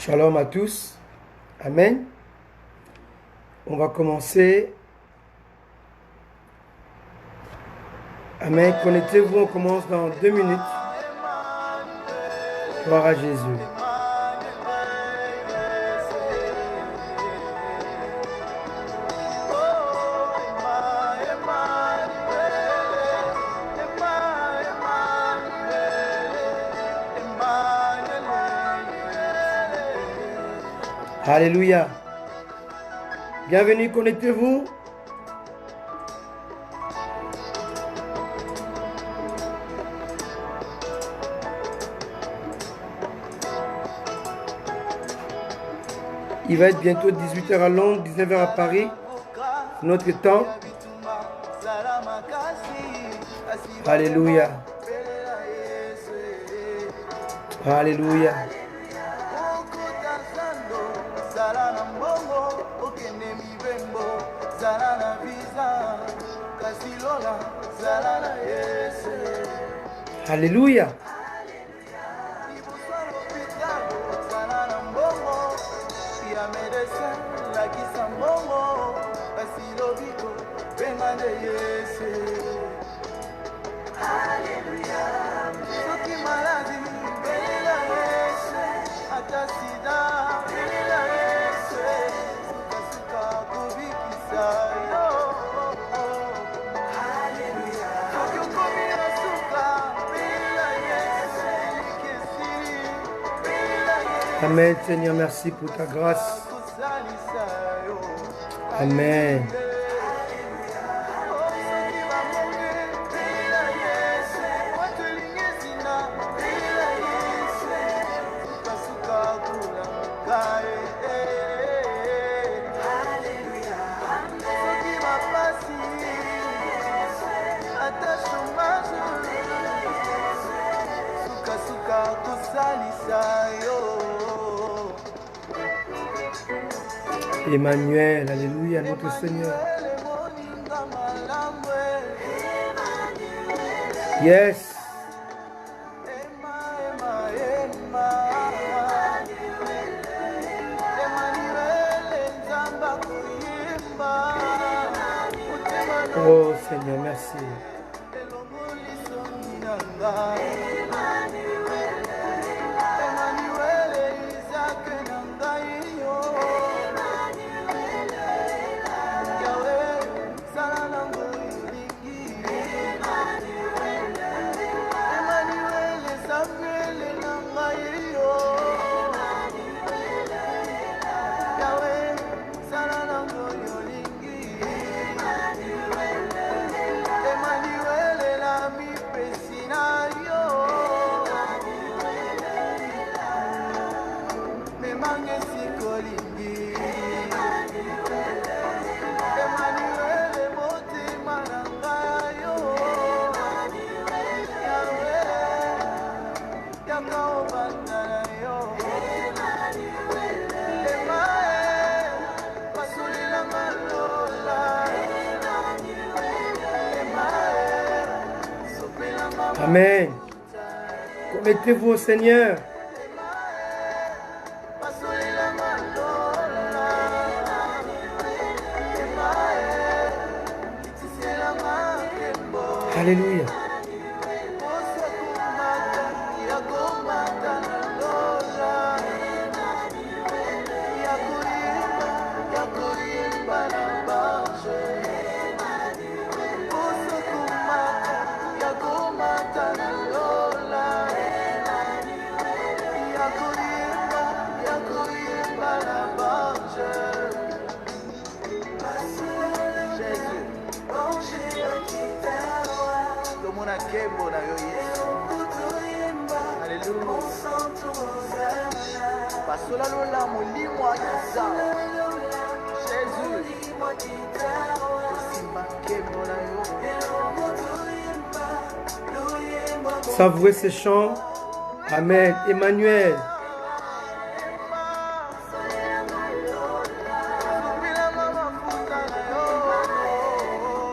Shalom à tous. Amen. On va commencer. Amen. Connectez-vous, on commence dans 2 minutes. Gloire à Jésus. Alléluia. Bienvenue, connectez-vous. Il va être bientôt 18h à Londres, 19h à Paris. Notre temps. Alléluia. Alléluia. Alléluia. Amen, Seigneur, merci pour ta grâce. Amen. Emmanuel, alléluia, notre Seigneur. Yes. Oh Seigneur, merci. Amen. Connectez-vous au Seigneur. Alléluia. Savourez ces chants. Amen. Emmanuel.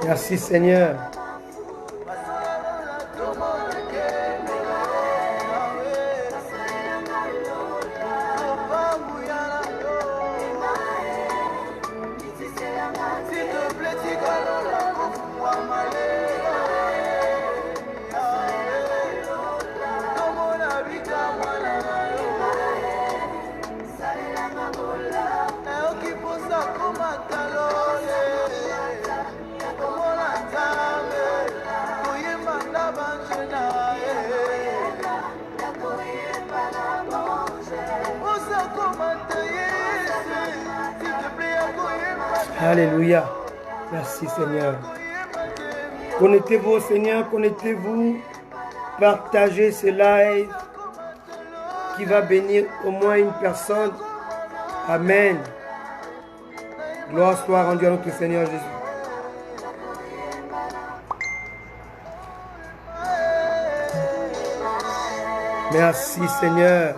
Merci Seigneur. Alléluia. Merci Seigneur. Connectez-vous au Seigneur, connectez-vous. Partagez ce live qui va bénir au moins une personne. Amen. Gloire soit rendue à notre Seigneur Jésus. Merci Seigneur.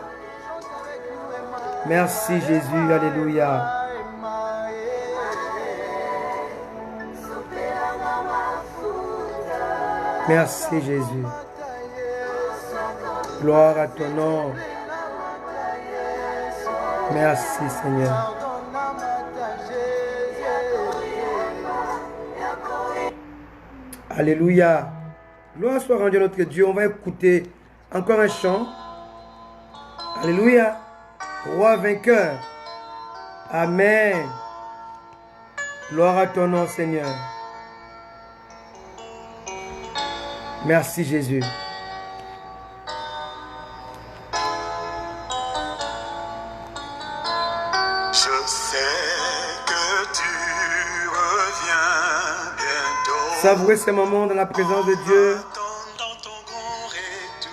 Merci Jésus. Alléluia. Merci Jésus. Gloire à ton nom. Merci Seigneur. Alléluia. Gloire soit rendue à notre Dieu. On va écouter encore un chant. Alléluia. Roi vainqueur. Amen. Gloire à ton nom Seigneur. Merci Jésus. Je sais que tu reviens bientôt. Savourez ces moments dans la présence de Dieu. Dans ton grand retour,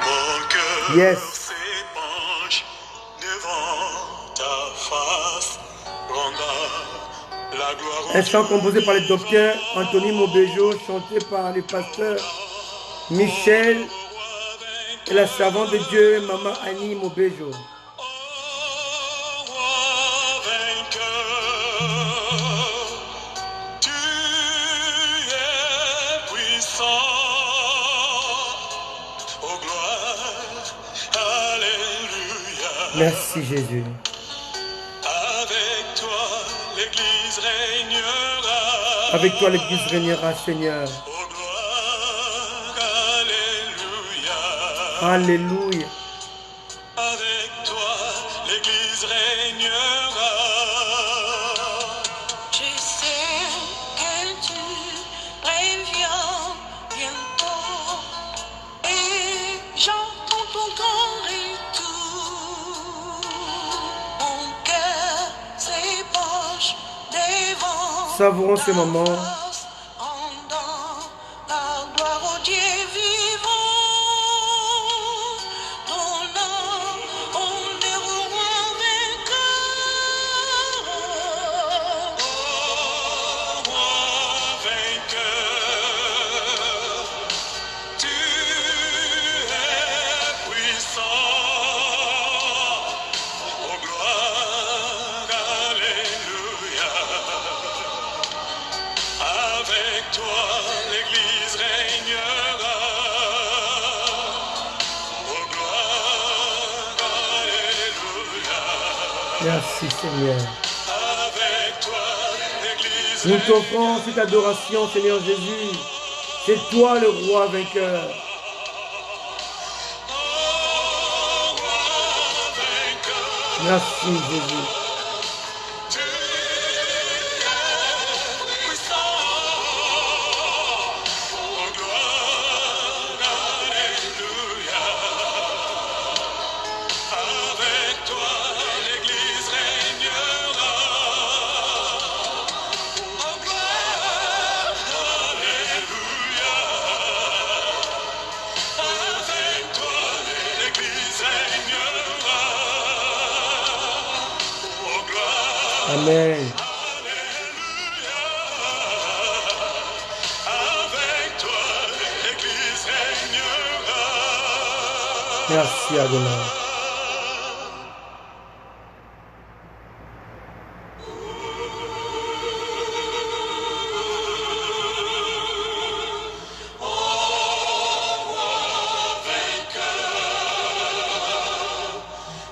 mon cœur Yes. s'épanche devant ta face, rendra la gloire. Un chant composé par le docteur Anthony Mobejo, chanté par le pasteur Michel et la servante de Dieu, Maman Annie Mobejo. Merci Jésus. Avec toi, l'Église régnera. Avec toi, l'Église régnera, Seigneur. Oh gloire, alléluia. Alléluia. Avec toi, l'Église régnera. Je sais que tu reviens bientôt et j'entends ton grand retour. Mon cœur s'épanche devant Savourons ce moment. rendant la gloire au Dieu vivant. Ton nom, on est roi vainqueur. Oh roi vainqueur, tu es puissant. Oh gloire, alléluia. Avec toi, l'Église régnera. Oh gloire, alléluia. Merci Seigneur. Avec toi, l'Église Nous t'offrons cette adoration, Seigneur Jésus. C'est toi le roi vainqueur. Oh, roi vainqueur. Merci Jésus. Tu es puissant. Oh gloire, alléluia. Avec toi, l'Église régnera. Oh gloire, alléluia. Avec toi, l'Église régnera. Oh gloire. Amen. Alléluia. Avec toi, l'Église régnera. Merci Adonai.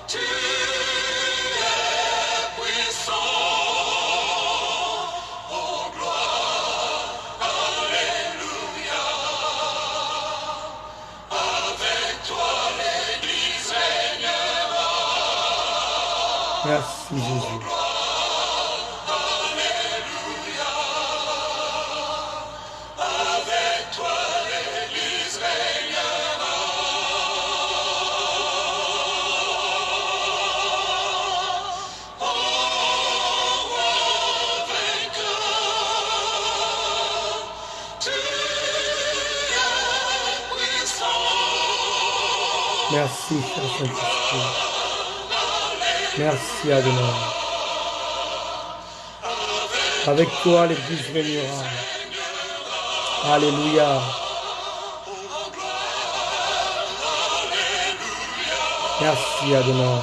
Tu es puissant. Oh gloire, alléluia. Avec toi, l'Église régnera. Merci Jésus. Avec toi, l'Église régnera. Oh Merci, cher Saint-Esprit. Merci, Adonai. Avec toi, l'Église régnera. Alléluia. Merci, Adonai.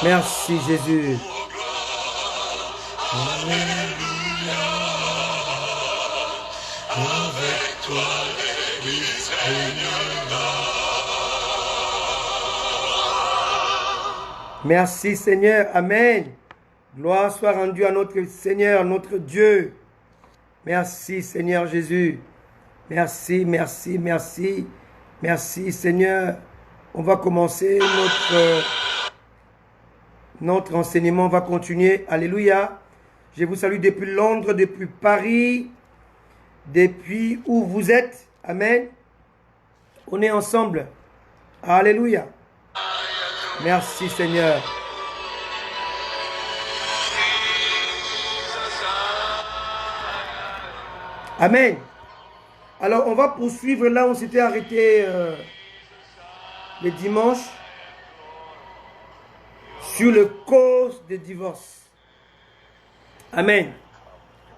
Merci, Jésus. Avec toi, l'Église régnera. Merci, Seigneur. Amen. Gloire soit rendue à notre Seigneur, notre Dieu. Merci, Seigneur Jésus. Merci, merci, merci. Merci, Seigneur. On va commencer notre enseignement. On va continuer. Alléluia. Je vous salue depuis Londres, depuis Paris, depuis où vous êtes. Amen. On est ensemble. Alléluia. Merci, Seigneur. Amen. Alors, on va poursuivre là où on s'était arrêté le dimanche sur le cause des divorces. Amen.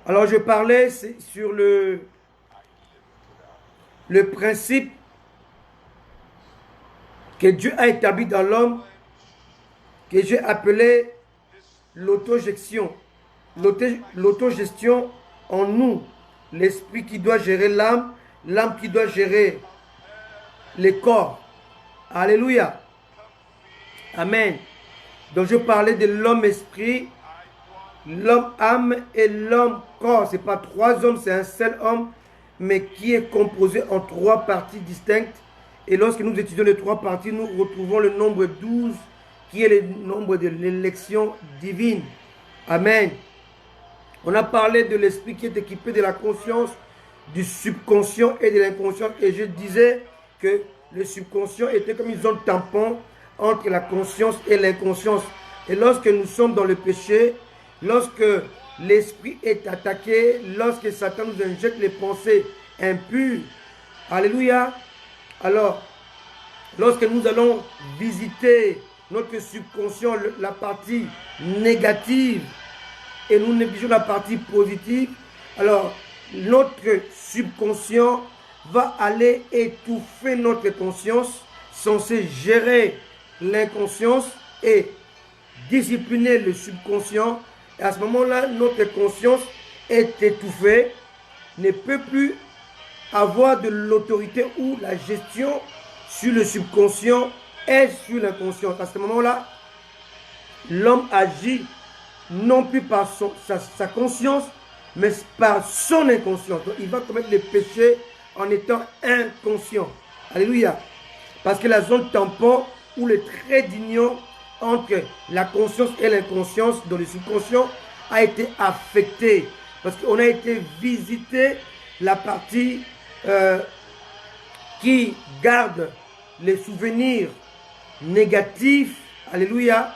Alors, je parlais sur le principe que Dieu a établi dans l'homme, que j'ai appelé l'autogestion. L'autogestion en nous. L'esprit qui doit gérer l'âme, l'âme qui doit gérer les corps. Alléluia. Amen. Donc je parlais de l'homme esprit, l'homme âme et l'homme corps. Ce n'est pas trois hommes, c'est un seul homme, mais qui est composé en trois parties distinctes. Et lorsque nous étudions les trois parties, nous retrouvons le nombre 12, qui est le nombre de l'élection divine. Amen. On a parlé de l'esprit qui est équipé de la conscience, du subconscient et de l'inconscient. Et je disais que le subconscient était comme une zone tampon entre la conscience et l'inconscience. Et lorsque nous sommes dans le péché, lorsque l'esprit est attaqué, lorsque Satan nous injecte les pensées impures, alléluia, alors lorsque nous allons visiter notre subconscient, la partie négative, et nous négligeons la partie positive, alors notre subconscient va aller étouffer notre conscience, censé gérer l'inconscience et discipliner le subconscient. Et à ce moment-là, notre conscience est étouffée, ne peut plus avoir de l'autorité ou la gestion sur le subconscient et sur l'inconscient. À ce moment-là, l'homme agit non plus par sa conscience, mais par son inconscience. Donc, il va commettre le péché en étant inconscient. Alléluia. Parce que la zone tampon ou le trait d'union entre la conscience et l'inconscience dans le subconscient a été affecté. Parce qu'on a été visiter la partie qui garde les souvenirs négatifs. Alléluia.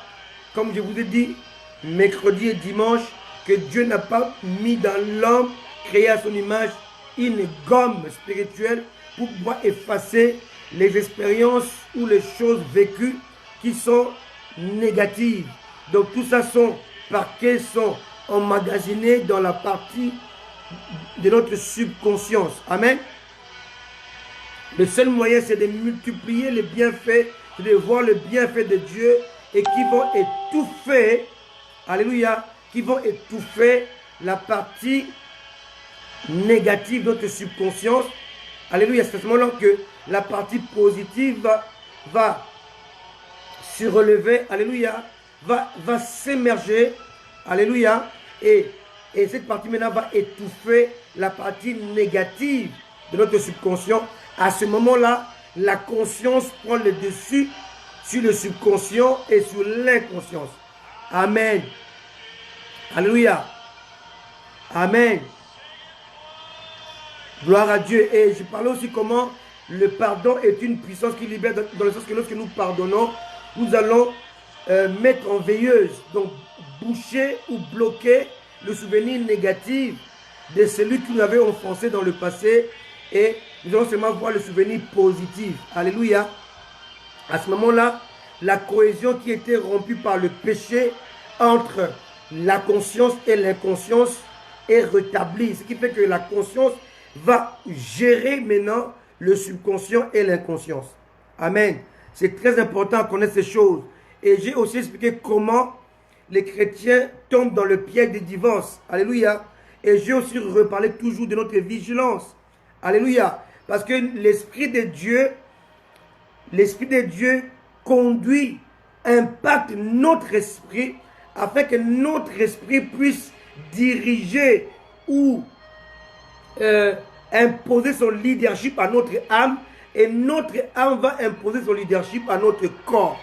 Comme je vous ai dit, mercredi et dimanche, que Dieu n'a pas mis dans l'homme, créé à son image, une gomme spirituelle pour pouvoir effacer les expériences ou les choses vécues qui sont négatives. Donc tout ça sont parqués, sont emmagasinés dans la partie de notre subconscience. Amen. Le seul moyen, c'est de multiplier les bienfaits, c'est de voir le bienfait de Dieu et qui vont étouffer, alléluia, qui vont étouffer la partie négative de notre subconscience. Alléluia, c'est à ce moment-là que la partie positive va se relever, alléluia, va s'émerger, alléluia, et cette partie maintenant va étouffer la partie négative de notre subconscient. À ce moment-là, la conscience prend le dessus sur le subconscient et sur l'inconscience. Amen. Alléluia. Amen. Gloire à Dieu. Et je parlais aussi comment le pardon est une puissance qui libère, dans le sens que lorsque nous pardonnons, nous allons mettre en veilleuse, donc boucher ou bloquer le souvenir négatif de celui qui nous avait offensé dans le passé et nous allons seulement voir le souvenir positif. Alléluia. À ce moment-là, la cohésion qui était rompue par le péché entre la conscience et l'inconscience est rétablie. Ce qui fait que la conscience va gérer maintenant le subconscient et l'inconscience. Amen. C'est très important de connaître ces choses. Et j'ai aussi expliqué comment les chrétiens tombent dans le piège des divorces. Alléluia. Et j'ai aussi reparlé toujours de notre vigilance. Alléluia. Parce que l'Esprit de Dieu conduit, impacte notre esprit afin que notre esprit puisse diriger ou imposer son leadership à notre âme et notre âme va imposer son leadership à notre corps.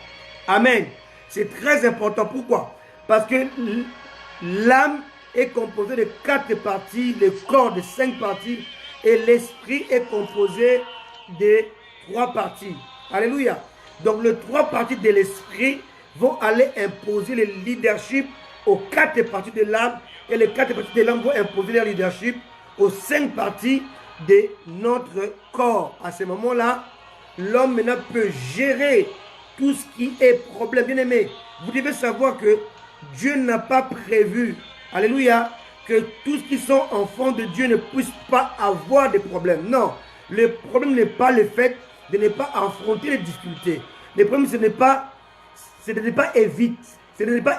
Amen. C'est très important. Pourquoi? Parce que l'âme est composée de 4 parties, le corps de 5 parties et l'esprit est composé de 3 parties. Alléluia. Donc les 3 parties de l'esprit vont aller imposer le leadership aux 4 parties de l'âme et les 4 parties de l'âme vont imposer leur leadership aux 5 parties de notre corps. À ce moment-là, l'homme maintenant peut gérer tout ce qui est problème. Bien aimé, vous devez savoir que Dieu n'a pas prévu, alléluia, que tous qui sont enfants de Dieu ne puissent pas avoir de problèmes. Non, le problème n'est pas le fait de ne pas affronter les difficultés. Le problème, ce n'est pas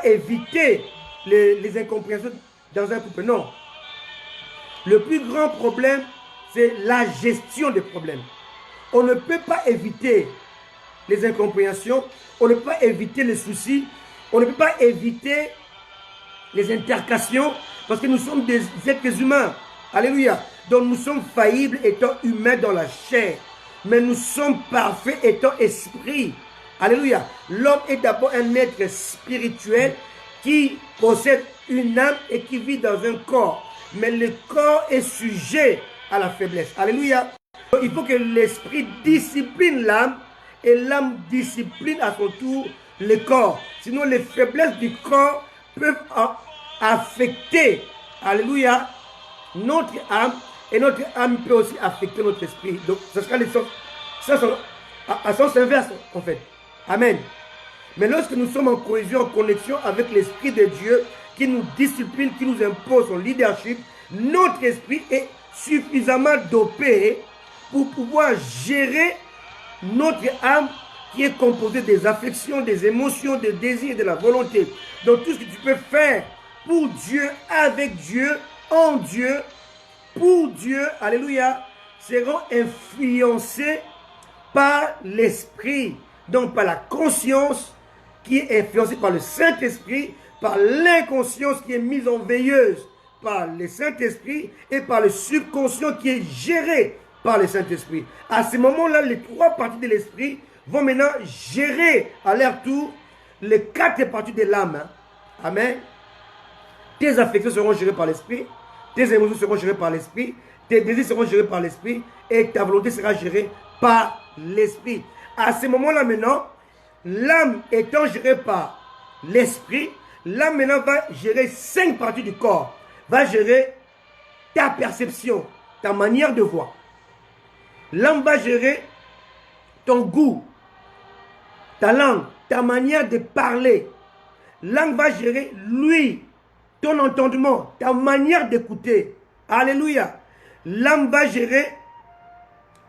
éviter les incompréhensions dans un couple. Non. Le plus grand problème, c'est la gestion des problèmes. On ne peut pas éviter les incompréhensions, on ne peut pas éviter les soucis, on ne peut pas éviter les intercations parce que nous sommes des êtres humains. Alléluia. Donc nous sommes faillibles étant humains dans la chair, mais nous sommes parfaits étant esprit. Alléluia. L'homme est d'abord un être spirituel qui possède une âme et qui vit dans un corps. Mais le corps est sujet à la faiblesse. Alléluia. Donc, il faut que l'esprit discipline l'âme et l'âme discipline à son tour le corps. Sinon, les faiblesses du corps peuvent affecter, alléluia, notre âme et notre âme peut aussi affecter notre esprit. Donc, ce sera à sens inverse en fait. Amen. Mais lorsque nous sommes en cohésion, en connexion avec l'Esprit de Dieu qui nous discipline, qui nous impose son leadership, notre esprit est suffisamment dopé pour pouvoir gérer notre âme qui est composée des affections, des émotions, des désirs, de la volonté. Donc tout ce que tu peux faire pour Dieu, avec Dieu, en Dieu, pour Dieu, alléluia, seront influencés par l'esprit, donc par la conscience qui est influencée par le Saint-Esprit, par l'inconscience qui est mise en veilleuse par le Saint-Esprit et par le subconscient qui est géré par le Saint-Esprit. À ce moment-là, les 3 parties de l'esprit vont maintenant gérer à leur tour les 4 parties de l'âme. Amen. Tes affections seront gérées par l'esprit, tes émotions seront gérées par l'esprit, tes désirs seront gérés par l'esprit et ta volonté sera gérée par l'esprit. À ce moment-là maintenant, l'âme étant gérée par l'esprit, l'âme maintenant va gérer 5 parties du corps. Va gérer ta perception, ta manière de voir. L'âme va gérer ton goût, ta langue, ta manière de parler. L'âme va gérer lui, ton entendement, ta manière d'écouter. Alléluia. L'âme va gérer,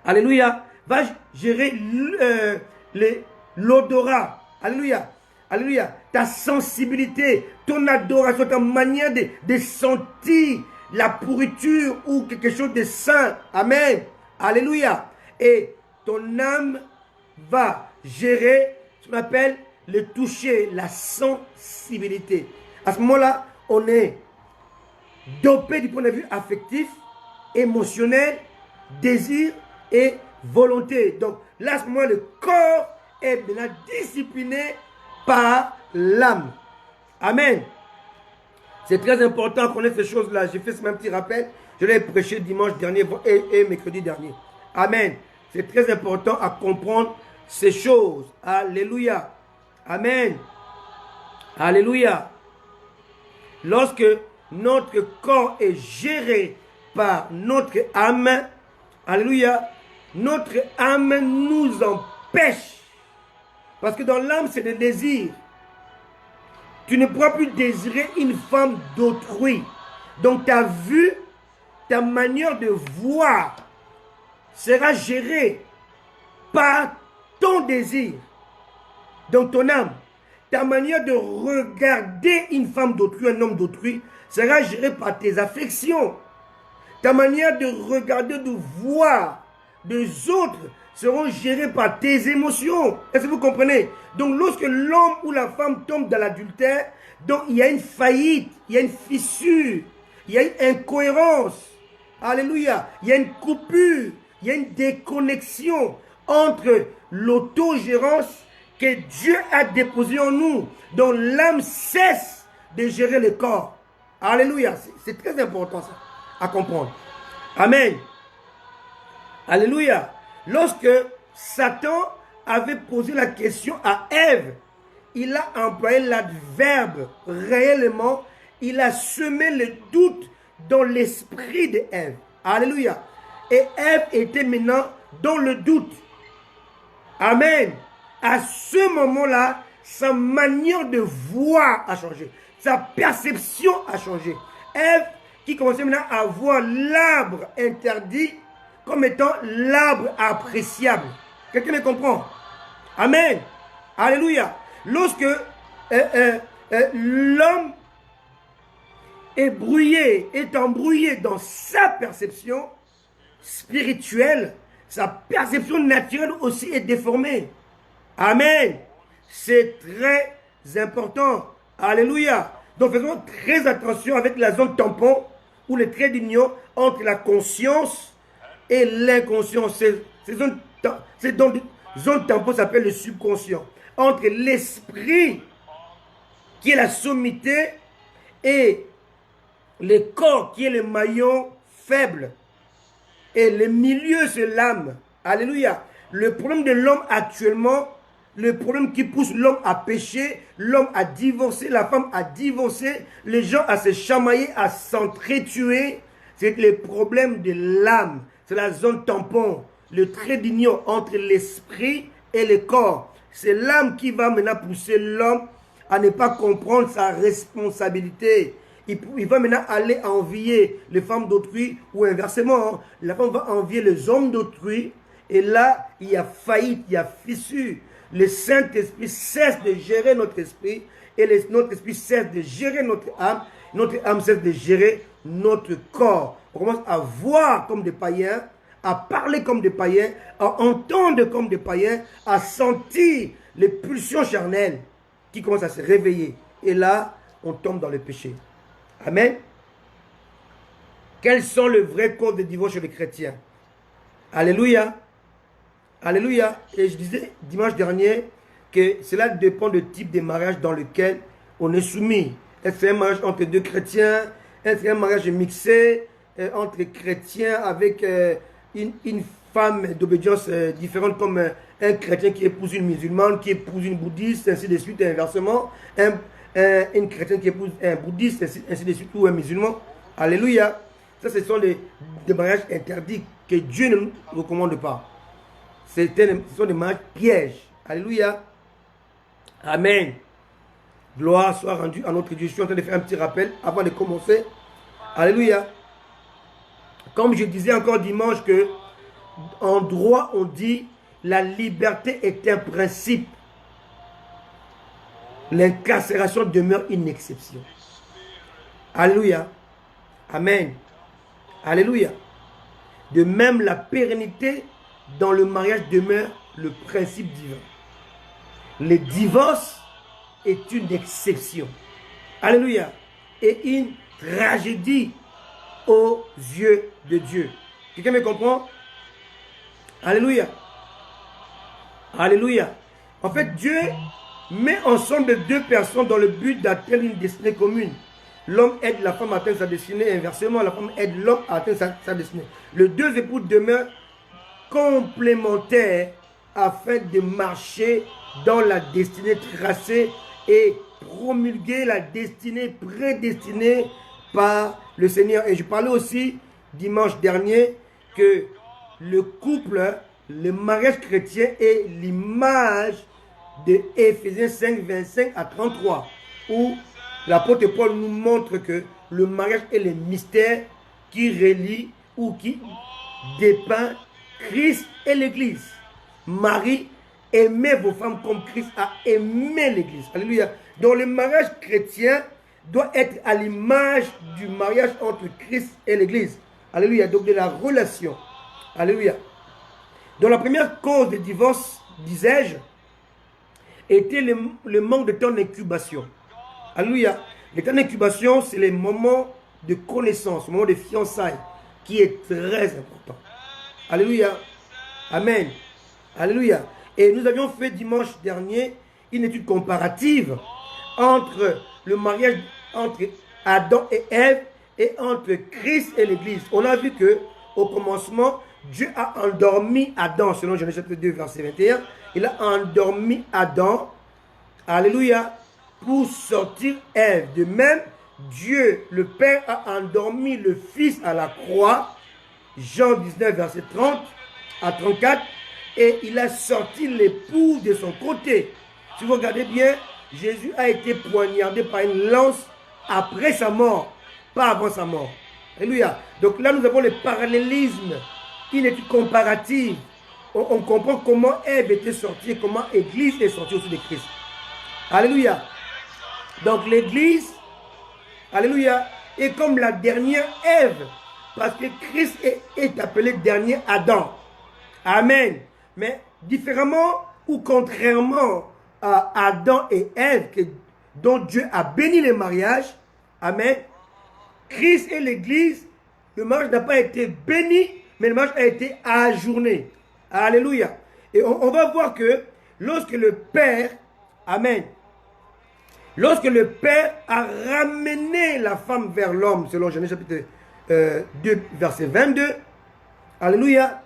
alléluia, va gérer l'odorat. Alléluia. Alléluia. Ta sensibilité, ton adoration, ta manière de sentir la pourriture ou quelque chose de sain. Amen. Alléluia. Et ton âme va gérer ce qu'on appelle le toucher, la sensibilité. À ce moment-là, on est dopé du point de vue affectif, émotionnel, désir et volonté. Donc là, à ce moment, le corps est maintenant discipliné par l'âme. Amen. C'est très important de connaître ces choses-là. J'ai fait ce même petit rappel. Je l'ai prêché dimanche dernier et mercredi dernier. Amen. C'est très important à comprendre ces choses. Alléluia. Amen. Alléluia. Lorsque notre corps est géré par notre âme, alléluia, notre âme nous empêche. Parce que dans l'âme, c'est le désir. Tu ne pourras plus désirer une femme d'autrui. Donc ta vue, ta manière de voir sera gérée par ton désir. Donc ton âme, ta manière de regarder une femme d'autrui, un homme d'autrui, sera gérée par tes affections. Ta manière de regarder, de voir des autres seront gérées par tes émotions. Est-ce que vous comprenez? Donc lorsque l'homme ou la femme tombe dans l'adultère, donc il y a une faillite, il y a une fissure, il y a une incohérence. Alléluia. Il y a une coupure, il y a une déconnexion entre l'autogérance que Dieu a déposée en nous, dont l'âme cesse de gérer le corps. Alléluia. C'est très important ça à comprendre. Amen. Alléluia. Lorsque Satan avait posé la question à Ève, il a employé l'adverbe réellement, il a semé le doute dans l'esprit de Ève. Alléluia. Et Ève était maintenant dans le doute. Amen. À ce moment-là, sa manière de voir a changé. Sa perception a changé. Ève, qui commençait maintenant à voir l'arbre interdit comme étant l'arbre appréciable. Quelqu'un me comprend? Amen. Alléluia. Lorsque l'homme est embrouillé dans sa perception spirituelle, sa perception naturelle aussi est déformée. Amen. C'est très important. Alléluia. Donc faisons très attention avec la zone tampon ou le trait d'union entre la conscience et l'inconscient. Cette zone tampon s'appelle le subconscient. Entre l'esprit, qui est la sommité, et le corps, qui est le maillon faible. Et le milieu, c'est l'âme. Alléluia. Le problème de l'homme actuellement, le problème qui pousse l'homme à pécher, l'homme à divorcer, la femme à divorcer, les gens à se chamailler, à s'entretuer, c'est le problème de l'âme. C'est la zone tampon, le trait d'union entre l'esprit et le corps. C'est l'âme qui va maintenant pousser l'homme à ne pas comprendre sa responsabilité. Il va maintenant aller envier les femmes d'autrui ou inversement. La femme va envier les hommes d'autrui et là, il y a faillite, il y a fissure. Le Saint-Esprit cesse de gérer notre esprit et notre esprit cesse de gérer notre âme cesse de gérer notre corps. On commence à voir comme des païens, à parler comme des païens, à entendre comme des païens, à sentir les pulsions charnelles qui commencent à se réveiller. Et là, on tombe dans le péché. Amen. Quelles sont les vraies causes de divorce chez les chrétiens? Alléluia. Alléluia. Et je disais dimanche dernier que cela dépend du type de mariage dans lequel on est soumis. Est-ce que c'est un mariage entre deux chrétiens? Est-ce que c'est un mariage mixé entre chrétiens avec une femme d'obédience différente comme un chrétien qui épouse une musulmane, qui épouse une bouddhiste, ainsi de suite, et inversement. Une chrétienne qui épouse un bouddhiste, ainsi de suite, ou un musulman. Alléluia. Ça, ce sont des mariages interdits que Dieu ne nous recommande pas. Ce sont des mariages pièges. Alléluia. Amen. Gloire soit rendue à notre Dieu. Je suis en train de faire un petit rappel avant de commencer. Alléluia. Comme je disais encore dimanche que en droit on dit la liberté est un principe. L'incarcération demeure une exception. Alléluia. Amen. Alléluia. De même, la pérennité dans le mariage demeure le principe divin. Le divorce est une exception. Alléluia. Et une tragédie aux yeux de Dieu. Quelqu'un me comprend? Alléluia. Alléluia. En fait, Dieu met ensemble deux personnes dans le but d'atteindre une destinée commune. L'homme aide la femme à atteindre sa destinée et inversement, la femme aide l'homme à atteindre sa destinée. Les deux époux demeurent complémentaires afin de marcher dans la destinée tracée et promulguer la destinée prédestinée par le Seigneur. Et je parlais aussi dimanche dernier que le couple, le mariage chrétien est l'image de Éphésiens 5, 25 à 33, où l'apôtre Paul nous montre que le mariage est le mystère qui relie ou qui dépeint Christ et l'Église. Marie, aimez vos femmes comme Christ a aimé l'Église. Alléluia. Donc le mariage chrétien doit être à l'image du mariage entre Christ et l'Église. Alléluia. Donc de la relation. Alléluia. Donc la première cause de divorce, disais-je, était le manque de temps d'incubation. Alléluia. Le temps d'incubation, c'est le moment de connaissance, le moment de fiançailles, qui est très important. Alléluia. Amen. Alléluia. Et nous avions fait dimanche dernier une étude comparative entre le mariage entre Adam et Ève et entre Christ et l'Église. On a vu que au commencement, Dieu a endormi Adam, selon Genèse chapitre 2, verset 21. Il a endormi Adam, alléluia, pour sortir Ève. De même, Dieu, le Père, a endormi le Fils à la croix, Jean 19, verset 30 à 34, et il a sorti l'épouse de son côté. Si vous regardez bien, Jésus a été poignardé par une lance après sa mort, pas avant sa mort. Alléluia. Donc là, nous avons le parallélisme, une étude comparative. On comprend comment Ève était sortie et comment l'Église est sortie aussi de Christ. Alléluia. Donc l'Église, alléluia, est comme la dernière Ève, parce que Christ est appelé dernier Adam. Amen. Mais différemment ou contrairement à Adam et Ève, dont Dieu a béni le mariage, amen, Christ et l'Église, le mariage n'a pas été béni, mais le mariage a été ajourné. Alléluia. Et on va voir que lorsque le Père, amen, lorsque le Père a ramené la femme vers l'homme, selon Genèse chapitre 2, verset 22, alléluia,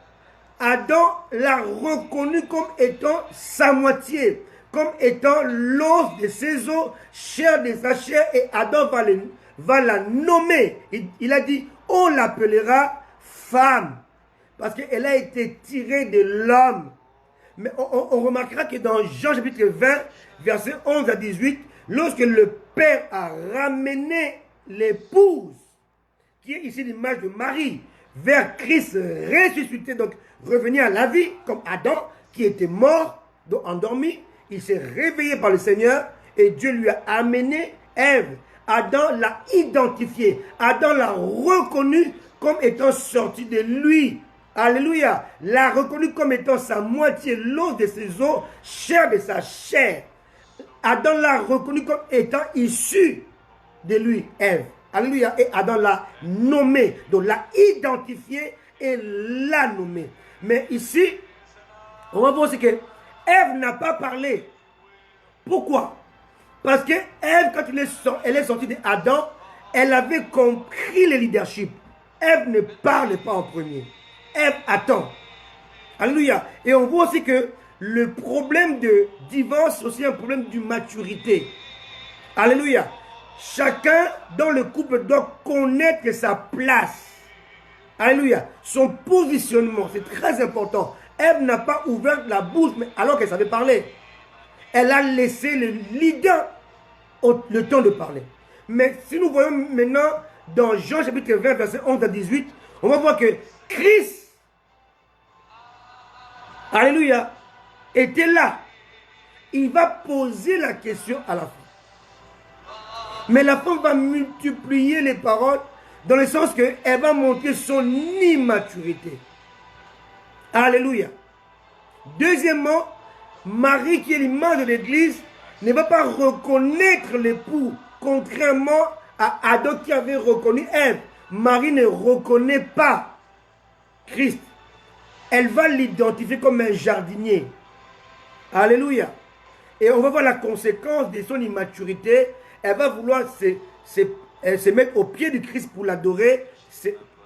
Adam l'a reconnu comme étant sa moitié, comme étant l'os de ses os, chair de sa chair, et Adam va la nommer. Il a dit, on l'appellera femme, parce qu'elle a été tirée de l'homme. Mais on remarquera que dans Jean chapitre 20, verset 11 à 18, lorsque le Père a ramené l'épouse, qui est ici l'image de Marie, vers Christ ressuscité, donc revenu à la vie, comme Adam, qui était mort, donc endormi, il s'est réveillé par le Seigneur, et Dieu lui a amené Ève. Adam l'a identifié, Adam l'a reconnu comme étant sorti de lui. Alléluia. L'a reconnu comme étant sa moitié, l'os de ses os, chair de sa chair. Adam l'a reconnu comme étant issu de lui, Ève. Alléluia. Et Adam l'a nommé, donc l'a identifié et l'a nommé. Mais ici, on va voir aussi que Ève n'a pas parlé. Pourquoi? Parce que Ève, quand elle est sortie d'Adam, elle avait compris le leadership. Ève ne parle pas en premier. Ève attend. Alléluia. Et on voit aussi que le problème de divorce, c'est aussi un problème de maturité. Alléluia. Chacun dans le couple doit connaître sa place. Alléluia. Son positionnement, c'est très important. Ève n'a pas ouvert la bouche alors qu'elle savait parler. Elle a laissé le leader le temps de parler. Mais si nous voyons maintenant dans Jean chapitre 20, verset 11 à 18, on va voir que Christ, alléluia, était là. Il va poser la question à la femme. Mais la femme va multiplier les paroles dans le sens qu'elle va montrer son immaturité. Alléluia. Deuxièmement, Marie, qui est l'image de l'Église, ne va pas reconnaître l'époux, contrairement à Adam qui avait reconnu Ève. Marie ne reconnaît pas Christ. Elle va l'identifier comme un jardinier. Alléluia. Et on va voir la conséquence de son immaturité. Elle va vouloir se mettre au pied du Christ pour l'adorer.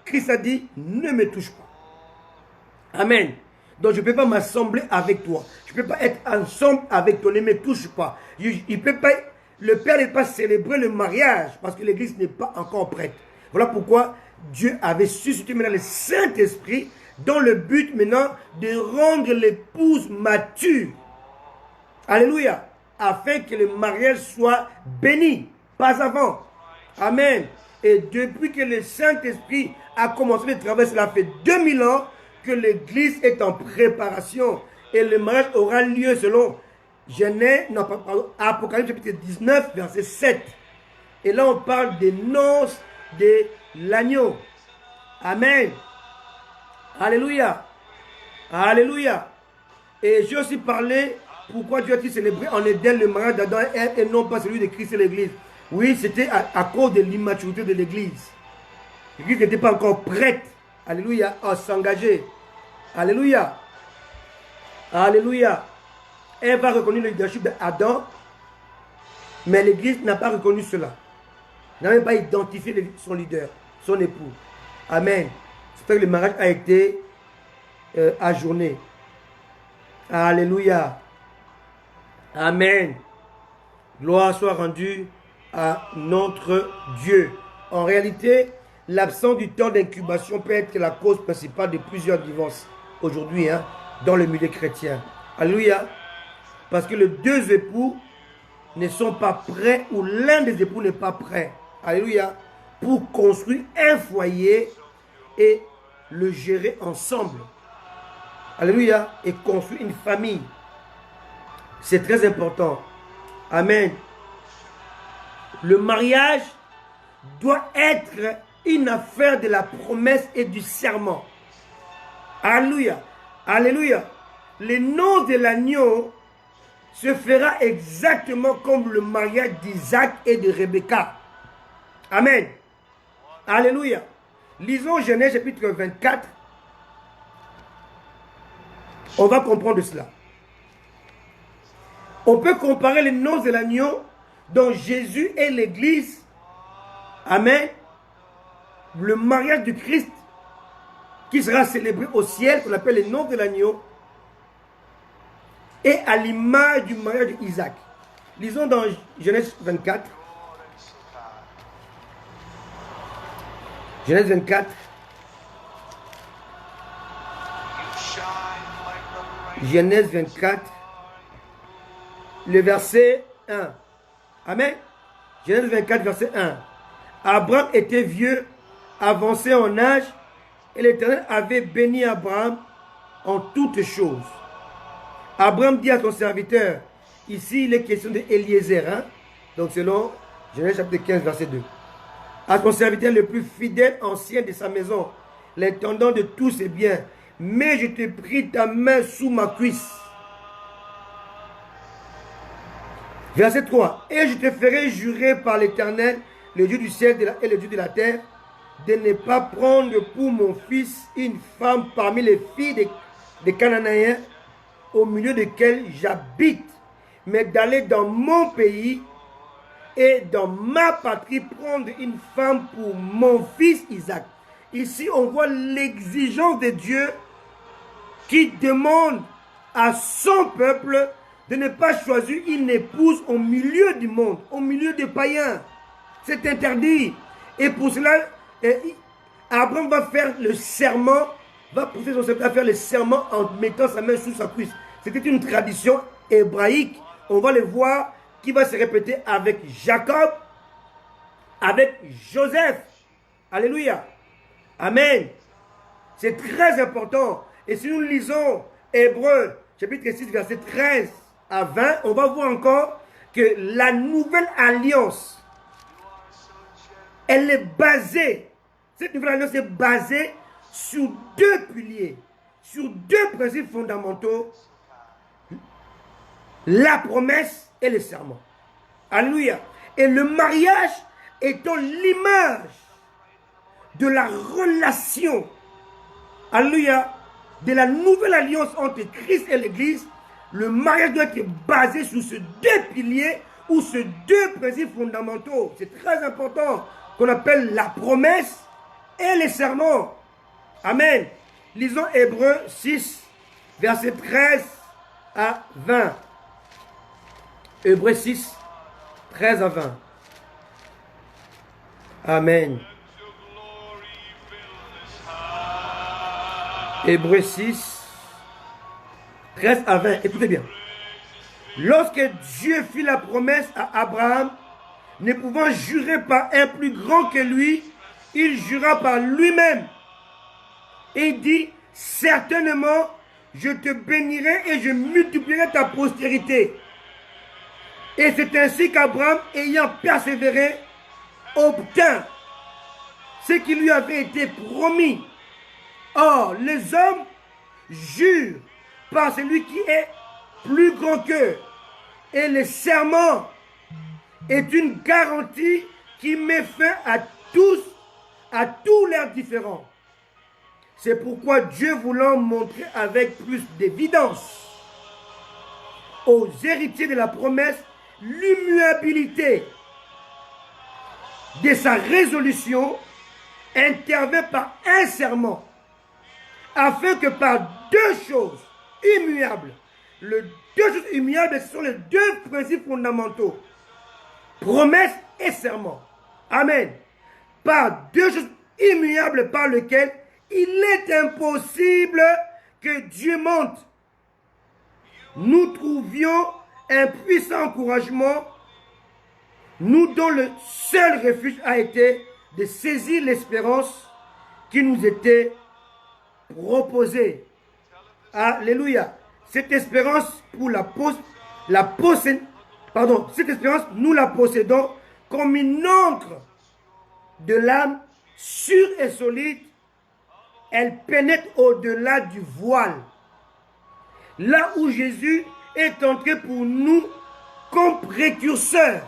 Christ a dit, ne me touche pas. Amen. Donc je ne peux pas m'assembler avec toi. Je ne peux pas être ensemble avec toi. Ne me touche pas. Il peut pas. Le Père n'est pas célébrer le mariage parce que l'Église n'est pas encore prête. Voilà pourquoi Dieu avait suscité maintenant le Saint-Esprit dans le but maintenant de rendre l'épouse mature. Alléluia. Afin que le mariage soit béni, pas avant. Amen. Et depuis que le Saint-Esprit a commencé le travail, cela fait 2000 ans que l'Église est en préparation. Et le mariage aura lieu selon Apocalypse chapitre 19, verset 7. Et là, on parle des noces de l'agneau. Amen. Alléluia. Alléluia. Et j'ai aussi parlé pourquoi Dieu a-t-il célébré en Éden le mariage d'Adam et Ève et non pas celui de Christ et l'Église. Oui, c'était à cause de l'immaturité de l'Église. L'Église n'était pas encore prête, alléluia, à s'engager. Alléluia. Alléluia. Ève a reconnu le leadership d'Adam, mais l'Église n'a pas reconnu cela. N'a même pas identifié son leader, son époux. Amen. C'est pour ça que le mariage a été ajourné. Alléluia. Amen. Gloire soit rendue à notre Dieu. En réalité, l'absence du temps d'incubation peut être la cause principale de plusieurs divorces aujourd'hui dans le milieu chrétien. Alléluia. Parce que les deux époux ne sont pas prêts ou l'un des époux n'est pas prêt. Alléluia. Pour construire un foyer et le gérer ensemble. Alléluia. Et construire une famille. C'est très important. Amen. Le mariage doit être une affaire de la promesse et du serment. Alléluia. Alléluia. Le nom de l'agneau se fera exactement comme le mariage d'Isaac et de Rebecca. Amen. Alléluia. Lisons Genèse chapitre 24. On va comprendre cela. On peut comparer les noces de l'agneau dont Jésus et l'Église. Amen. Le mariage du Christ qui sera célébré au ciel, qu'on appelle les noces de l'agneau. Et à l'image du mariage d'Isaac. Lisons dans Genèse 24. Genèse 24. Genèse 24. Le verset 1. Amen. Genèse 24, verset 1. Abraham était vieux, avancé en âge, et l'Éternel avait béni Abraham en toutes choses. Abraham dit à son serviteur, ici il est question d'Éliezer, donc selon Genèse chapitre 15, verset 2. À son serviteur le plus fidèle ancien de sa maison, l'intendant de tous ses biens, mais je te prie ta main sous ma cuisse. Verset 3. Et je te ferai jurer par l'Éternel, le Dieu du ciel et le Dieu de la terre, de ne pas prendre pour mon fils une femme parmi les filles des Cananéens, au milieu desquels j'habite, mais d'aller dans mon pays et dans ma patrie prendre une femme pour mon fils Isaac. Ici, on voit l'exigence de Dieu qui demande à son peuple de ne pas choisir une épouse au milieu du monde, au milieu des païens. C'est interdit. Et pour cela, Abraham va faire le serment, va pousser son serviteur à faire le serment en mettant sa main sous sa cuisse. C'était une tradition hébraïque. On va le voir qui va se répéter avec Jacob, avec Joseph. Alléluia. Amen. C'est très important. Et si nous lisons Hébreux, chapitre 6, verset 13 à 20, on va voir encore que la nouvelle alliance, elle est basée, cette nouvelle alliance est basée sur deux piliers, sur deux principes fondamentaux, la promesse et le serment. Alléluia. Et le mariage étant l'image de la relation, alléluia, de la nouvelle alliance entre Christ et l'Église, le mariage doit être basé sur ces deux piliers ou ces deux principes fondamentaux. C'est très important, qu'on appelle la promesse et les serments. Amen. Lisons Hébreux 6, verset 13 à 20. Hébreux 6, 13 à 20. Amen. Hébreux 6, 13 à 20. Écoutez bien. Lorsque Dieu fit la promesse à Abraham, ne pouvant jurer par un plus grand que lui, il jura par lui-même. Et il dit, certainement, je te bénirai et je multiplierai ta postérité. Et c'est ainsi qu'Abraham, ayant persévéré, obtint ce qui lui avait été promis. Or, les hommes jurent par celui qui est plus grand qu'eux. Et le serment est une garantie qui met fin à tous leurs différends. C'est pourquoi Dieu voulant montrer avec plus d'évidence aux héritiers de la promesse l'immuabilité de sa résolution, intervient par un serment, afin que par deux choses immuables, deux choses immuables, ce sont les deux principes fondamentaux, promesse et serment. Amen. Par deux choses immuables par lesquelles il est impossible que Dieu monte. Nous trouvions un puissant encouragement, nous dont le seul refuge a été de saisir l'espérance qui nous était proposée. Alléluia. Cette espérance cette espérance, nous la possédons comme une encre de l'âme sûre et solide. Elle pénètre au-delà du voile. Là où Jésus est entré pour nous comme précurseur,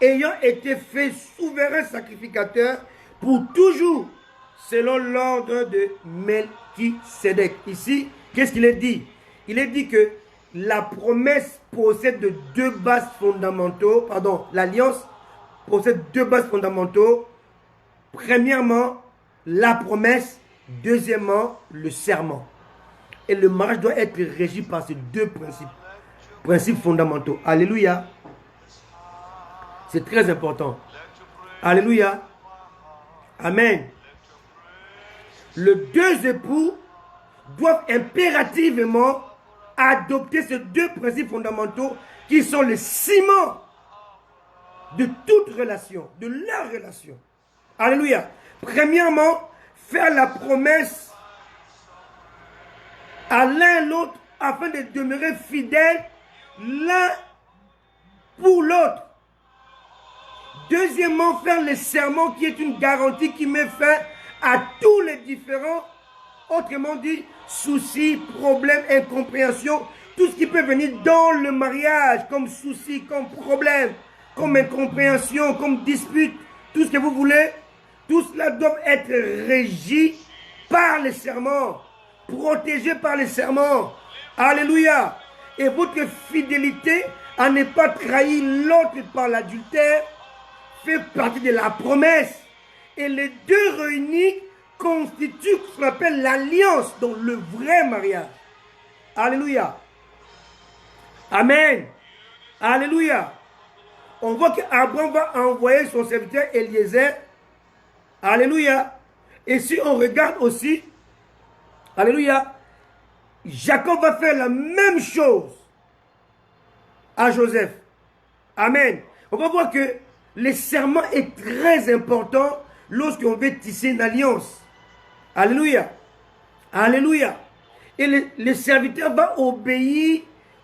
ayant été fait souverain sacrificateur pour toujours, selon l'ordre de Melchisédek. Ici, qu'est-ce qu'il est dit? Il est dit que la promesse possède deux bases fondamentaux, l'alliance possède deux bases fondamentaux. Premièrement, la promesse. Deuxièmement, le serment. Et le mariage doit être régi par ces deux principes fondamentaux. Alléluia. C'est très important. Alléluia. Amen. Les deux époux doivent impérativement adopter ces deux principes fondamentaux qui sont le ciment de toute relation, de leur relation. Alléluia. Premièrement, faire la promesse à l'un et l'autre afin de demeurer fidèles l'un pour l'autre. Deuxièmement, faire le serment qui est une garantie qui met fin à tous les différents, autrement dit, soucis, problèmes, incompréhensions, tout ce qui peut venir dans le mariage comme soucis, comme problème, comme incompréhension, comme dispute, tout ce que vous voulez, tout cela doit être régi par les serments, protégé par les serments. Alléluia. Et votre fidélité à ne pas trahir l'autre par l'adultère fait partie de la promesse. Et les deux réunis constituent ce qu'on appelle l'alliance, donc le vrai mariage. Alléluia. Amen. Alléluia. On voit qu'Abraham va envoyer son serviteur Eliezer. Alléluia. Et si on regarde aussi, alléluia, Jacob va faire la même chose à Joseph. Amen. On va voir que le serment est très important lorsqu'on veut tisser une alliance. Alléluia. Alléluia. Et le serviteur va obéir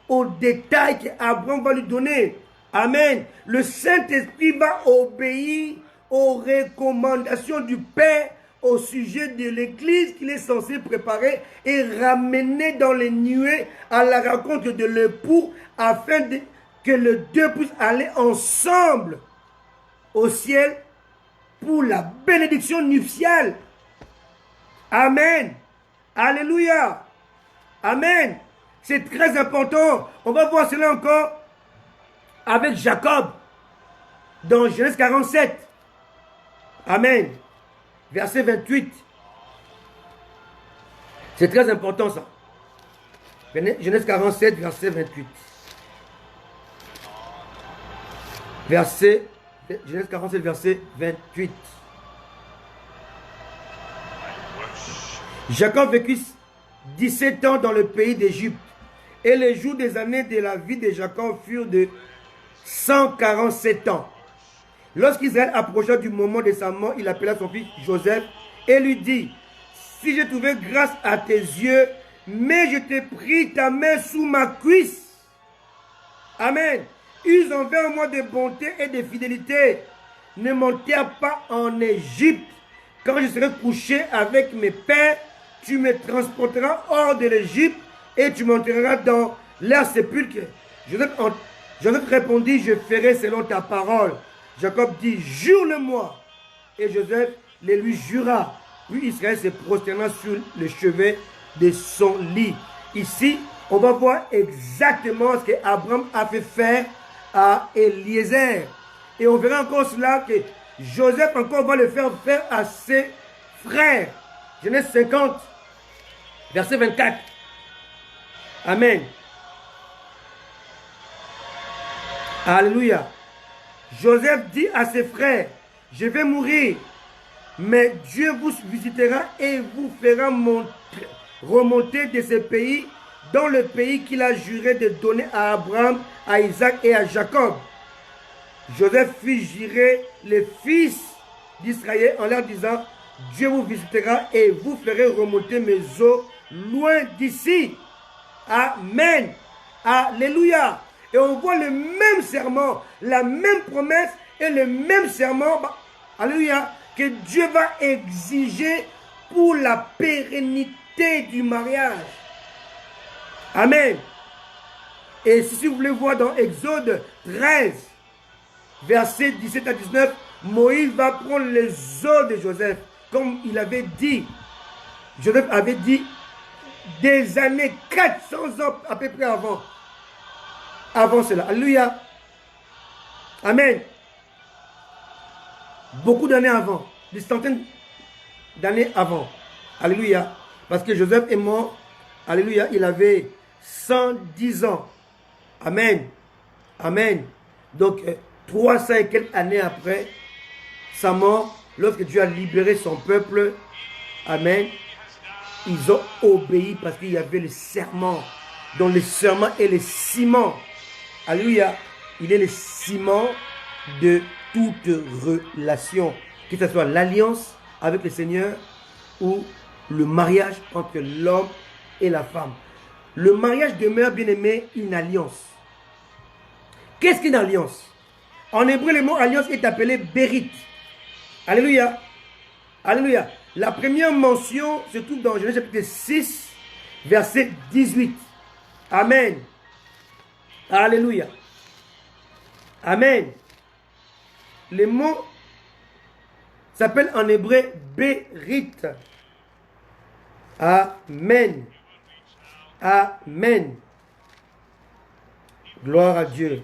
aux détails qu'Abraham va lui donner. Amen. Le Saint-Esprit va obéir aux recommandations du Père au sujet de l'Église qu'il est censé préparer et ramener dans les nuées à la rencontre de l'époux afin que les deux puissent aller ensemble au ciel pour la bénédiction nuptiale. Amen. Alléluia. Amen. C'est très important. On va voir cela encore avec Jacob dans Genèse 47. Amen. Verset 28. C'est très important ça. Genèse 47, verset 28. Genèse 47, verset 28. Jacob vécut 17 ans dans le pays d'Égypte. Et les jours des années de la vie de Jacob furent de 147 ans. Lorsqu'Israël approcha du moment de sa mort, il appela son fils Joseph et lui dit, si j'ai trouvé grâce à tes yeux, mais je t'ai pris ta main sous ma cuisse. Amen. Use envers moi de bonté et de fidélité. Ne m'enterre pas en Égypte. Quand je serai couché avec mes pères, tu me transporteras hors de l'Égypte et tu m'enterreras dans leur sépulcre. Joseph répondit, je ferai selon ta parole. Jacob dit, jure-le-moi. Et Joseph le lui jura. Puis Israël se prosterna sur le chevet de son lit. Ici, on va voir exactement ce qu'Abraham a fait faire à Eliezer. Et on verra encore cela que Joseph encore va le faire faire à ses frères. Genèse 50, verset 24. Amen. Alléluia. Joseph dit à ses frères, je vais mourir, mais Dieu vous visitera et vous fera remonter de ce pays dans le pays qu'il a juré de donner à Abraham, à Isaac et à Jacob. Joseph fit jurer les fils d'Israël en leur disant, Dieu vous visitera et vous ferez remonter mes eaux loin d'ici. Amen. Alléluia. Et on voit le même serment, la même promesse et le même serment, alléluia, que Dieu va exiger pour la pérennité du mariage. Amen. Et si vous voulez voir dans Exode 13, versets 17 à 19, Moïse va prendre les os de Joseph, comme il avait dit. Joseph avait dit des années, 400 ans à peu près avant cela. Alléluia. Amen. Beaucoup d'années avant, des centaines d'années avant. Alléluia. Parce que Joseph est mort. Alléluia. Il avait 110 ans. Amen. Amen. Donc, 300 et quelques années après sa mort, lorsque Dieu a libéré son peuple, amen, ils ont obéi parce qu'il y avait le serment. Donc le serment est le ciment. Alléluia. Il est le ciment de toute relation. Que ce soit l'alliance avec le Seigneur ou le mariage entre l'homme et la femme. Le mariage demeure, bien aimé, une alliance. Qu'est-ce qu'une alliance? En hébreu, le mot alliance est appelé bérit. Alléluia. Alléluia. La première mention se trouve dans Genèse chapitre 6, verset 18. Amen. Alléluia. Amen. Le mot s'appelle en hébreu bérit. Amen. Amen. Gloire à Dieu.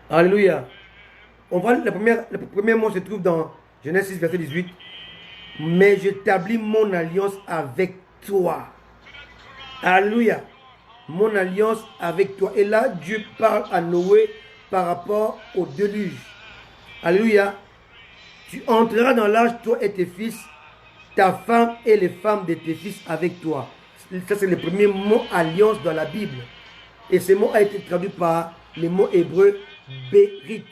Alléluia. On voit le premier mot se trouve dans Genèse 6, verset 18. Mais j'établis mon alliance avec toi. Alléluia. Mon alliance avec toi. Et là, Dieu parle à Noé par rapport au déluge. Alléluia. Tu entreras dans l'âge, toi et tes fils, ta femme et les femmes de tes fils avec toi. Ça, c'est le premier mot alliance dans la Bible. Et ce mot a été traduit par le mot hébreu bérit.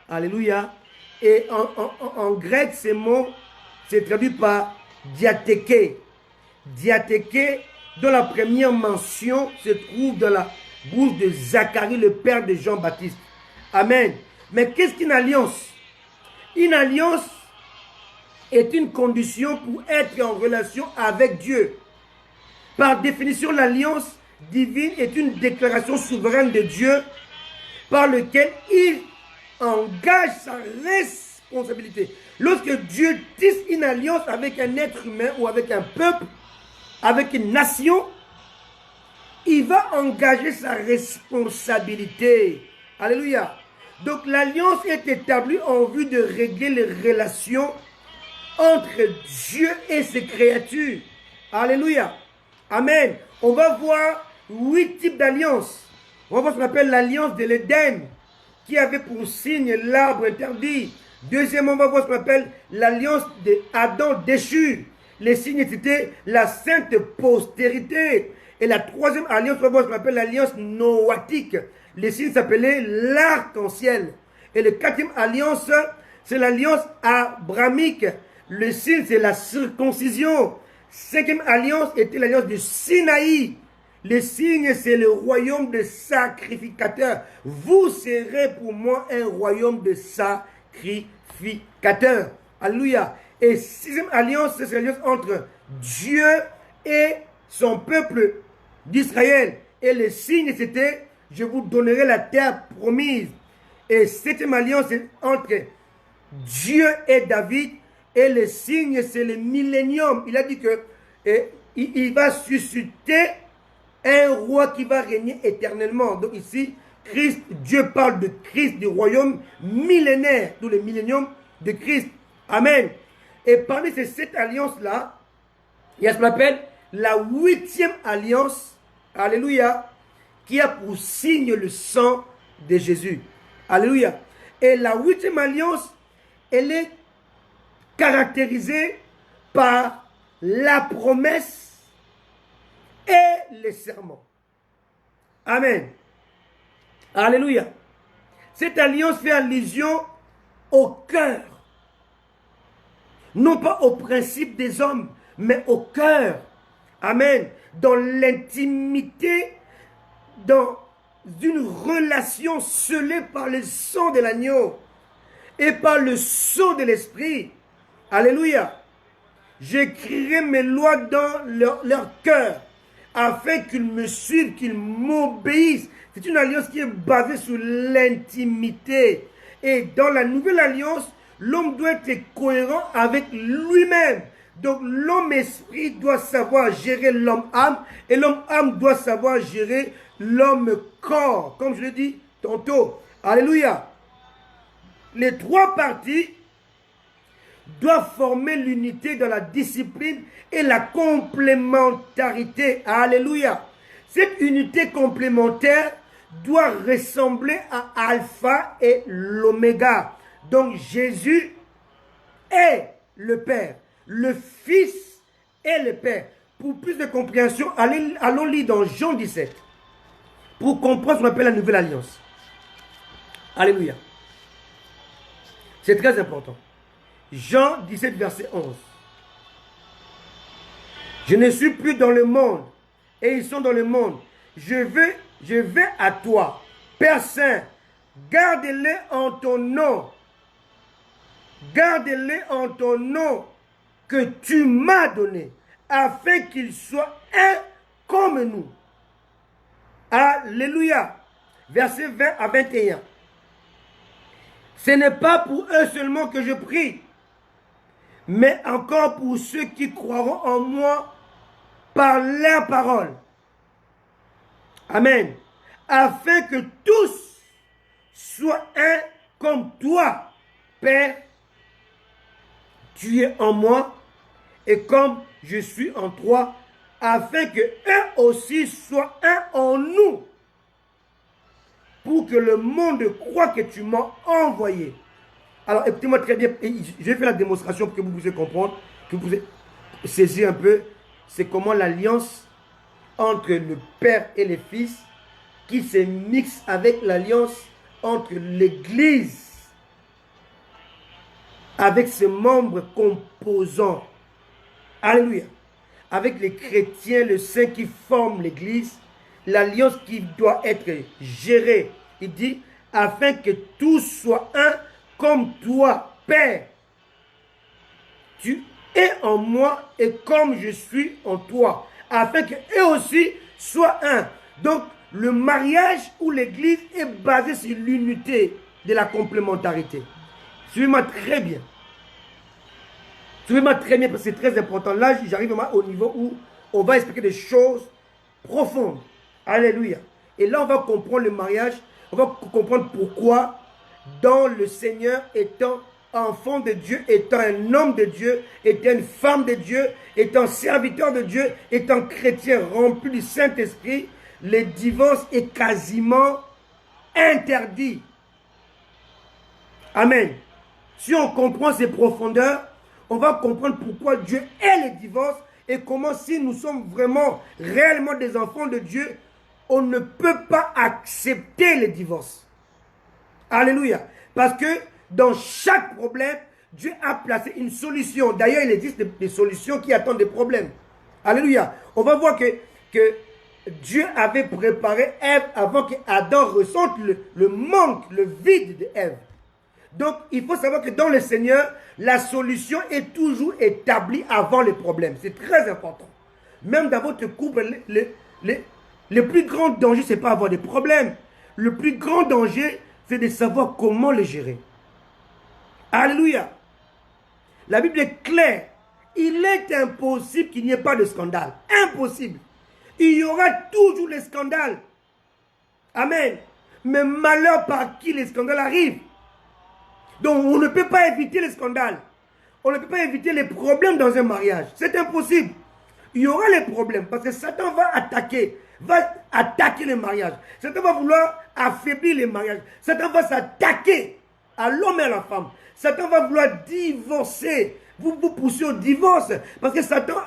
Alléluia. Et en grec, ce mot c'est traduit par diatheke. Diatheke, dont la première mention se trouve dans la bouche de Zacharie, le père de Jean-Baptiste. Amen. Mais qu'est-ce qu'une alliance? Une alliance est une condition pour être en relation avec Dieu. Par définition, l'alliance divine est une déclaration souveraine de Dieu par laquelle il engage sa responsabilité. Lorsque Dieu tisse une alliance avec un être humain ou avec un peuple, avec une nation, il va engager sa responsabilité. Alléluia. Donc l'alliance est établie en vue de régler les relations entre Dieu et ses créatures. Alléluia. Amen. On va voir 8 types d'alliances. On va voir ce qu'on appelle l'alliance de l'Éden, qui avait pour signe l'arbre interdit. Deuxièmement, on va voir ce qu'on appelle l'alliance d'Adam déchu. Les signes, c'était la sainte postérité. Et la troisième alliance, on appelle l'alliance noatique. Les signes s'appelaient l'arc-en-ciel. Et la quatrième alliance, c'est l'alliance abrahamique. Le signe, c'est la circoncision. Cinquième alliance était l'alliance du Sinaï. Le signe, c'est le royaume de sacrificateurs. Vous serez pour moi un royaume de sacrificateurs. Alléluia. Et sixième alliance, c'est l'alliance entre Dieu et son peuple d'Israël. Et le signe, c'était, je vous donnerai la terre promise. Et septième alliance, c'est entre Dieu et David. Et le signe, c'est le millénium. Il a dit que il va susciter un roi qui va régner éternellement. Donc ici, Christ, Dieu parle de Christ, du royaume millénaire, d'où le millénium de Christ. Amen. Et parmi ces 7 alliances-là, il y a ce qu'on appelle la 8e alliance, alléluia, qui a pour signe le sang de Jésus. Alléluia. Et la 8e alliance, elle est caractérisée par la promesse et les serments. Amen. Alléluia. Cette alliance fait allusion au cœur. Non pas au principe des hommes, mais au cœur. Amen. Dans l'intimité, dans une relation scellée par le sang de l'agneau et par le sceau de l'esprit. Alléluia. J'écrirai mes lois dans leur cœur afin qu'ils me suivent, qu'ils m'obéissent. C'est une alliance qui est basée sur l'intimité. Et dans la nouvelle alliance, l'homme doit être cohérent avec lui-même. Donc l'homme-esprit doit savoir gérer l'homme-âme et l'homme-âme doit savoir gérer l'homme-corps, comme je l'ai dit tantôt. Alléluia. Les 3 parties doivent former l'unité dans la discipline et la complémentarité. Alléluia. Cette unité complémentaire doit ressembler à Alpha et l'Oméga. Donc Jésus est le Père, le Fils est le Père. Pour plus de compréhension, allons lire dans Jean 17 pour comprendre ce qu'on appelle la nouvelle alliance. Alléluia. C'est très important. Jean 17, verset 11. Je ne suis plus dans le monde et ils sont dans le monde. Je vais à toi, Père Saint, garde-les en ton nom. Garde-les en ton nom que tu m'as donné, afin qu'ils soient un comme nous. Alléluia. Verset 20 à 21. Ce n'est pas pour eux seulement que je prie, mais encore pour ceux qui croiront en moi par leur parole. Amen. Afin que tous soient un comme toi, Père. Tu es en moi et comme je suis en toi, afin que eux aussi soient un en nous, pour que le monde croie que tu m'as envoyé. Alors écoutez-moi très bien, je vais faire la démonstration pour que vous puissiez comprendre, que vous puissiez saisir un peu, c'est comment l'alliance entre le Père et le Fils, qui se mixe avec l'alliance entre l'Église, avec ses membres composants. Alléluia. Avec les chrétiens, les saints qui forment l'Église, l'alliance qui doit être gérée. Il dit, afin que tous soient un comme toi, Père. Tu es en moi et comme je suis en toi. Afin qu'eux aussi soient un. Donc, le mariage ou l'Église est basé sur l'unité de la complémentarité. Suivez-moi très bien. Suivez-moi très bien parce que c'est très important. Là, j'arrive au niveau où on va expliquer des choses profondes. Alléluia. Et là, on va comprendre le mariage. On va comprendre pourquoi, dans le Seigneur, étant enfant de Dieu, étant un homme de Dieu, étant une femme de Dieu, étant serviteur de Dieu, étant chrétien rempli du Saint-Esprit, le divorce est quasiment interdit. Amen. Si on comprend ces profondeurs, on va comprendre pourquoi Dieu est le divorce et comment si nous sommes vraiment, réellement des enfants de Dieu, on ne peut pas accepter le divorce. Alléluia. Parce que dans chaque problème, Dieu a placé une solution. D'ailleurs, il existe des solutions qui attendent des problèmes. Alléluia. On va voir que Dieu avait préparé Ève avant qu'Adam ressente le manque, le vide d'Ève. Donc, il faut savoir que dans le Seigneur, la solution est toujours établie avant les problèmes. C'est très important. Même dans votre couple, le plus grand danger, ce n'est pas avoir des problèmes. Le plus grand danger, c'est de savoir comment les gérer. Alléluia. La Bible est claire. Il est impossible qu'il n'y ait pas de scandale. Impossible. Il y aura toujours les scandales. Amen. Mais malheur par qui les scandales arrivent. Donc on ne peut pas éviter les scandales. On ne peut pas éviter les problèmes dans un mariage. C'est impossible. Il y aura les problèmes parce que Satan va attaquer les mariages. Satan va vouloir affaiblir les mariages. Satan va s'attaquer à l'homme et à la femme. Satan va vouloir divorcer. Vous poussez au divorce parce que Satan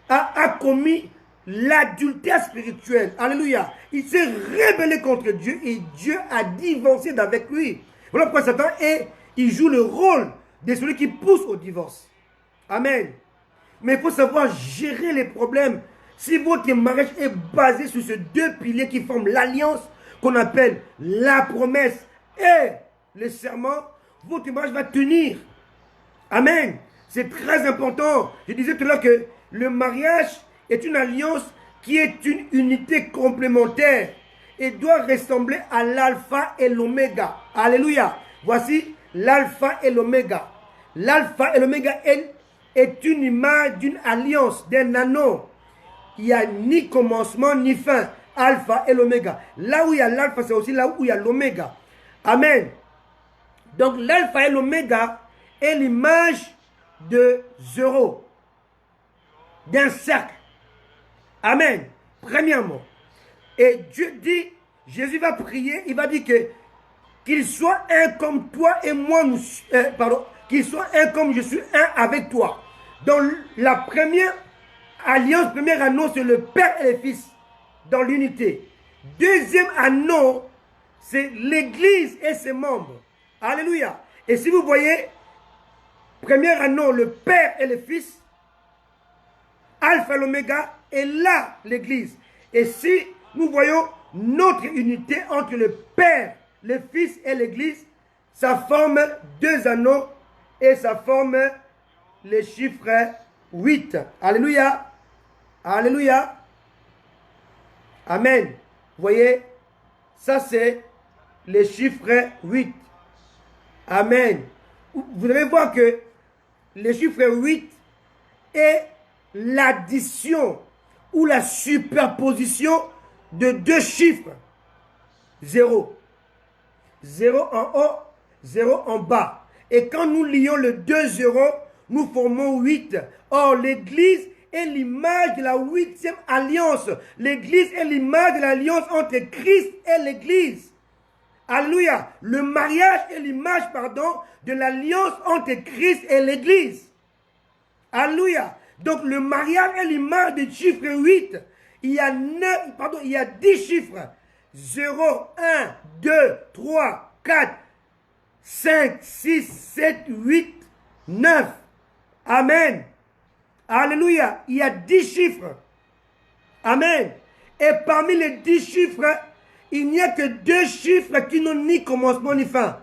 a commis l'adultère spirituel. Alléluia. Il s'est rebellé contre Dieu et Dieu a divorcé d'avec lui. Voilà pourquoi Satan il joue le rôle de celui qui pousse au divorce. Amen. Mais il faut savoir gérer les problèmes. Si votre mariage est basé sur ces deux piliers qui forment l'alliance, qu'on appelle la promesse et le serment, votre mariage va tenir. Amen. C'est très important. Je disais tout à l'heure que le mariage est une alliance qui est une unité complémentaire et doit ressembler à l'alpha et l'oméga. Alléluia. Voici l'alpha et l'oméga. L'alpha et l'oméga est une image d'une alliance, d'un anneau. Il n'y a ni commencement ni fin. Alpha et l'oméga. Là où il y a l'alpha, c'est aussi là où il y a l'oméga. Amen. Donc l'alpha et l'oméga est l'image de zéro, d'un cercle. Amen. Premièrement. Et Dieu dit, Jésus va prier, il va dire qu'il soit un comme toi et moi, qu'il soit un comme je suis un avec toi. Dans la première alliance, premier anneau, c'est le Père et le Fils, dans l'unité. Deuxième anneau, c'est l'Église et ses membres. Alléluia. Et si vous voyez, premier anneau, le Père et le Fils, Alpha et l'Oméga, et là, l'Église. Et si nous voyons notre unité entre le Père, le Fils et l'Église, ça forme deux anneaux et ça forme les chiffres 8. Alléluia. Alléluia. Amen. Vous voyez, ça c'est les chiffres 8. Amen. Vous devez voir que le chiffre 8 est l'addition ou la superposition de deux chiffres. 0. 0 en haut, 0 en bas. Et quand nous lions le 2 zéros, nous formons 8. Or, l'Église est l'image de la 8e alliance. L'Église est l'image de l'alliance entre Christ et l'Église. Alléluia. Le mariage est l'image, de l'alliance entre Christ et l'Église. Alléluia. Donc le mariage est l'image du chiffre 8. Il y a 10 chiffres. 0, 1, 2, 3, 4, 5, 6, 7, 8, 9. Amen. Alléluia. Il y a 10 chiffres. Amen. Et parmi les 10 chiffres, il n'y a que 2 chiffres qui n'ont ni commencement ni fin.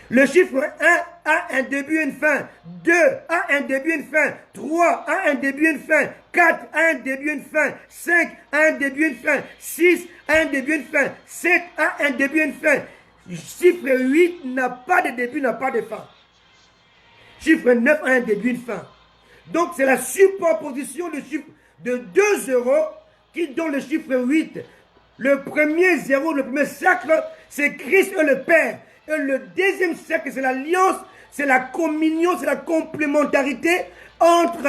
Le chiffre 1 a un début et une fin. 2 a un début et une fin. 3 a un début et une fin. 4 a un début et une fin. 5 a un début et une fin. 6 a un début et une fin. 7 a un début et une fin. Chiffre 8 n'a pas de début, n'a pas de fin. Chiffre 9 a un début et une fin. Donc c'est la superposition de chiffres de 2 zéros qui donnent le chiffre 8. Le premier zéro, le premier cercle, c'est Christ et le Père. Et le deuxième cercle, c'est l'alliance, c'est la communion, c'est la complémentarité entre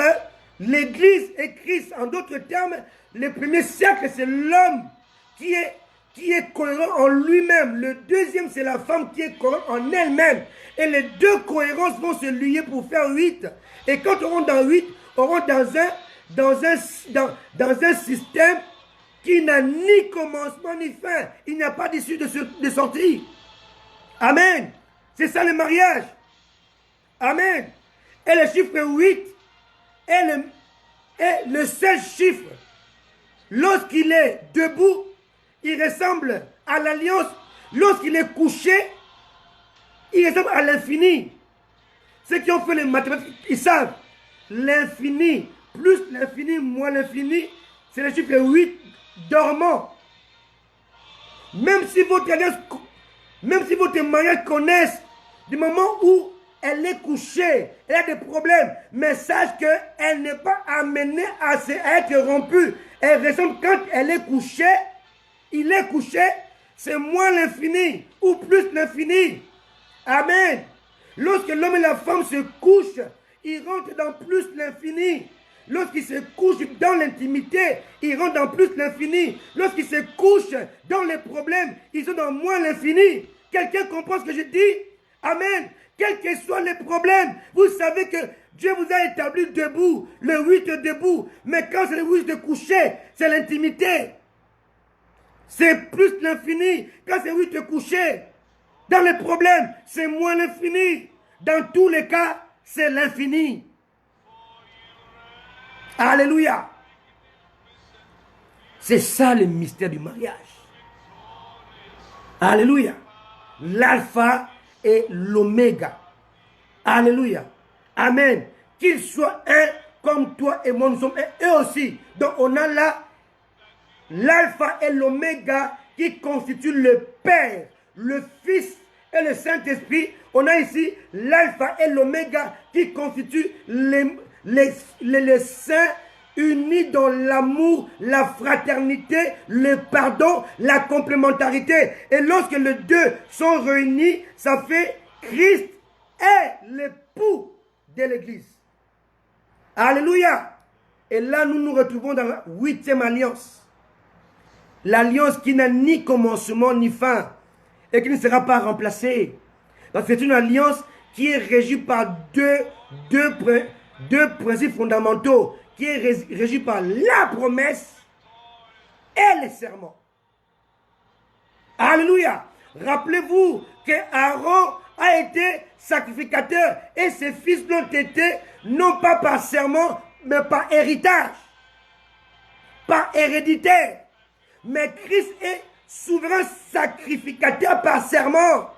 l'Église et Christ. En d'autres termes, le premier cercle, c'est l'homme qui qui est cohérent en lui-même. Le deuxième, c'est la femme qui est cohérente en elle-même. Et les deux cohérences vont se lier pour faire 8. Et quand on rentre dans 8, on rentre dans un système qui n'a ni commencement ni fin. Il n'y a pas d'issue de sortie. Amen. C'est ça le mariage. Amen. Et le chiffre 8 est le seul chiffre. Lorsqu'il est debout, il ressemble à l'alliance. Lorsqu'il est couché, il ressemble à l'infini. Ceux qui ont fait les mathématiques, ils savent. L'infini, plus l'infini, moins l'infini, c'est le chiffre 8 dormant. Même si votre mariage connaisse du moment où elle est couchée, elle a des problèmes, mais sache qu'elle n'est pas amenée à être rompue. Elle ressemble quand elle est couchée, il est couché, c'est moins l'infini ou plus l'infini. Amen. Lorsque l'homme et la femme se couchent, ils rentrent dans plus l'infini. Lorsqu'ils se couchent dans l'intimité, ils rentrent dans plus l'infini. Lorsqu'ils se couchent dans les problèmes, ils sont dans moins l'infini. Quelqu'un comprend ce que je dis? Amen. Quels que soient les problèmes, vous savez que Dieu vous a établi debout, le 8 debout. Mais quand c'est le 8 de coucher, c'est l'intimité. C'est plus l'infini. Quand c'est 8 de coucher, dans les problèmes, c'est moins l'infini. Dans tous les cas, c'est l'infini. Alléluia. C'est ça le mystère du mariage. Alléluia. L'alpha et l'oméga. Alléluia. Amen. Qu'ils soient un comme toi et moi, nous sommes un, eux aussi. Donc on a là l'alpha et l'oméga qui constituent le Père, le Fils et le Saint-Esprit. On a ici l'alpha et l'oméga qui constituent les saints unis dans l'amour, la fraternité, le pardon, la complémentarité. Et lorsque les deux sont réunis, ça fait Christ est l'époux de l'Église. Alléluia. Et là, nous nous retrouvons dans la 8e alliance. L'alliance qui n'a ni commencement ni fin et qui ne sera pas remplacée. Donc c'est une alliance qui est régie par deux principes fondamentaux, qui est régie par la promesse et les serments. Alléluia. Rappelez-vous que Aaron a été sacrificateur et ses fils l'ont été non pas par serment, mais par héritage, par héréditaire. Mais Christ est souverain sacrificateur par serment.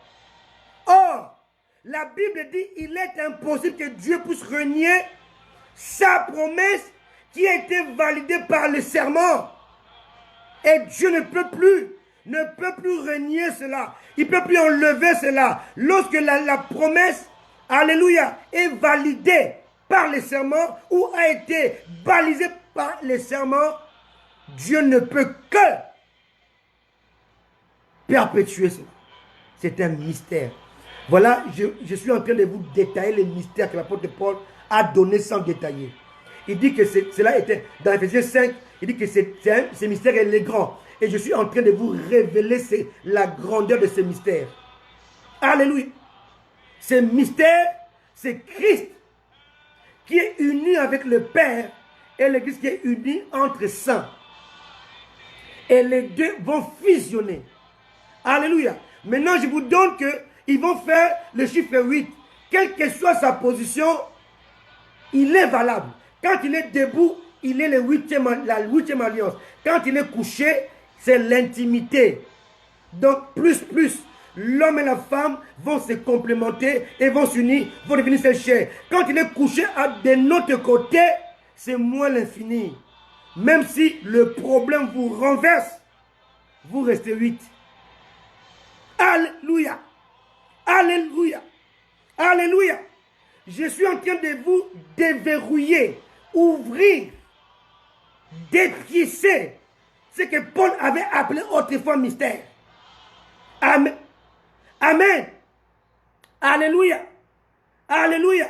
Or, la Bible dit qu'il est impossible que Dieu puisse renier sa promesse qui a été validée par le serment. Et Dieu ne peut plus renier cela. Il ne peut plus enlever cela. Lorsque la promesse, alléluia, est validée par les serments ou a été balisée par les serments, Dieu ne peut que perpétuer cela. C'est un mystère. Voilà, je suis en train de vous détailler les mystères que l'apôtre Paul a donné sans détailler. Il dit que cela était, dans Ephésiens 5, il dit que ce mystère est grand. Et je suis en train de vous révéler la grandeur de ce mystère. Alléluia. Ce mystère, c'est Christ qui est uni avec le Père et l'Église qui est unie entre saints. Et les deux vont fusionner. Alléluia. Maintenant, je vous donne qu'ils vont faire le chiffre 8. Quelle que soit sa position, il est valable. Quand il est debout, il est la 8e alliance. Quand il est couché, c'est l'intimité. Donc, plus, l'homme et la femme vont se complémenter et vont s'unir, vont devenir seule chair. Quand il est couché de notre côté, c'est moins l'infini. Même si le problème vous renverse, vous restez 8. Alléluia. Alléluia. Alléluia. Je suis en train de vous déverrouiller, ouvrir, dépiécer ce que Paul avait appelé autrefois mystère. Amen. Amen. Alléluia. Alléluia.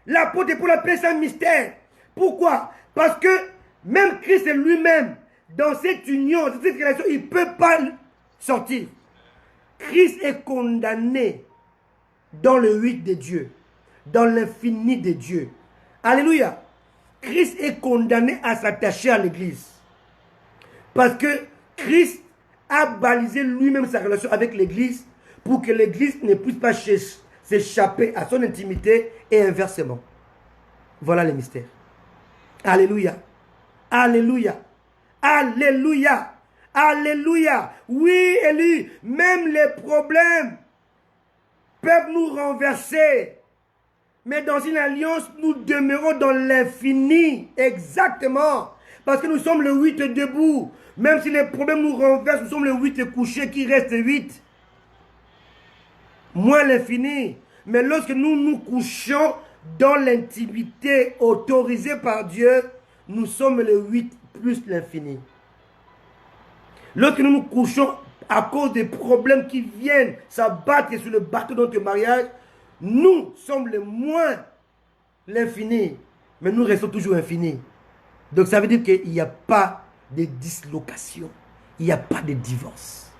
L'apôtre Paul appelait ça mystère. Pourquoi? Parce que même Christ lui-même, dans cette union, dans cette relation, il ne peut pas sortir. Christ est condamné dans le 8 de Dieu, dans l'infini de Dieu. Alléluia. Christ est condamné à s'attacher à l'église. Parce que Christ a balisé lui-même sa relation avec l'église pour que l'église ne puisse pas s'échapper à son intimité et inversement. Voilà le mystère. Alléluia. Alléluia. Alléluia. Alléluia. Oui, Élie, même les problèmes peuvent nous renverser. Mais dans une alliance, nous demeurons dans l'infini. Exactement. Parce que nous sommes le 8 debout. Même si les problèmes nous renversent, nous sommes le 8 couché qui reste 8. Moins l'infini. Mais lorsque nous nous couchons dans l'intimité autorisée par Dieu, nous sommes le 8 plus l'infini. Lorsque nous nous couchons à cause des problèmes qui viennent s'abattre sur le bateau de notre mariage, nous sommes le moins l'infini. Mais nous restons toujours infinis. Donc ça veut dire qu'il n'y a pas de dislocation. Il n'y a pas de divorce.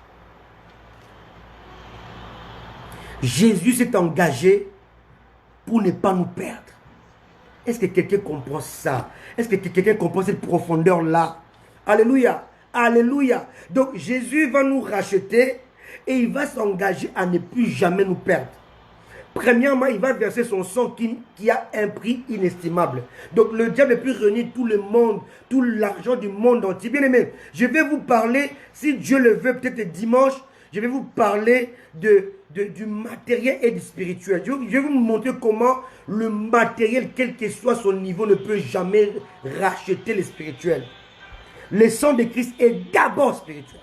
Jésus s'est engagé pour ne pas nous perdre. Est-ce que quelqu'un comprend ça? Est-ce que quelqu'un comprend cette profondeur-là? Alléluia. Alléluia. Donc Jésus va nous racheter et il va s'engager à ne plus jamais nous perdre. Premièrement, il va verser son sang qui a un prix inestimable. Donc le diable peut réunir tout le monde, tout l'argent du monde entier. Bien aimé, je vais vous parler, si Dieu le veut, peut-être dimanche, je vais vous parler du matériel et du spirituel. Je vais vous montrer comment le matériel, quel que soit son niveau, ne peut jamais racheter le spirituel. Le sang de Christ est d'abord spirituel.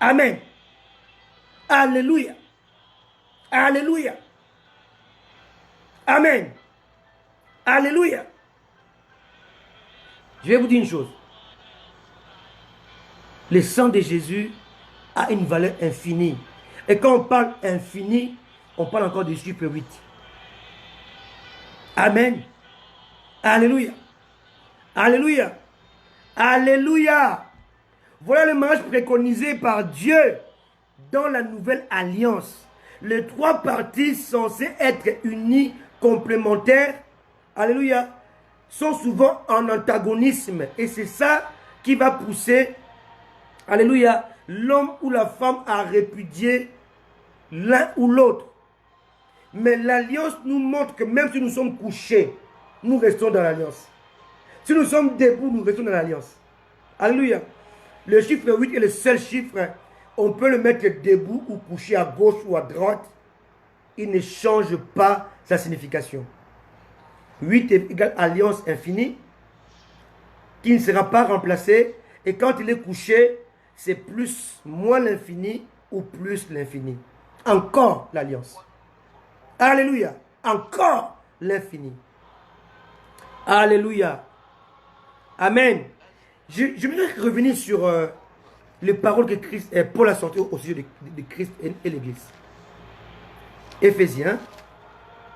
Amen. Alléluia. Alléluia. Amen. Alléluia. Je vais vous dire une chose. Le sang de Jésus a une valeur infinie. Et quand on parle infini, on parle encore du chiffre 8. Amen. Alléluia. Alléluia. Alléluia. Voilà le mariage préconisé par Dieu dans la nouvelle alliance. Les trois parties censées être unies, complémentaires, alléluia, sont souvent en antagonisme. Et c'est ça qui va pousser, alléluia, l'homme ou la femme à répudier l'un ou l'autre. Mais l'alliance nous montre que même si nous sommes couchés, nous restons dans l'alliance. Si nous sommes debout, nous restons dans l'alliance. Alléluia. Le chiffre 8 est le seul chiffre. On peut le mettre debout ou couché à gauche ou à droite. Il ne change pas sa signification. 8 égale alliance infinie, qui ne sera pas remplacée. Et quand il est couché, c'est plus, moins l'infini ou plus l'infini. Encore l'alliance. Alléluia. Encore l'infini. Alléluia. Amen. Je vais revenir sur les paroles que Paul a sorties au sujet de Christ et l'Église. Éphésiens.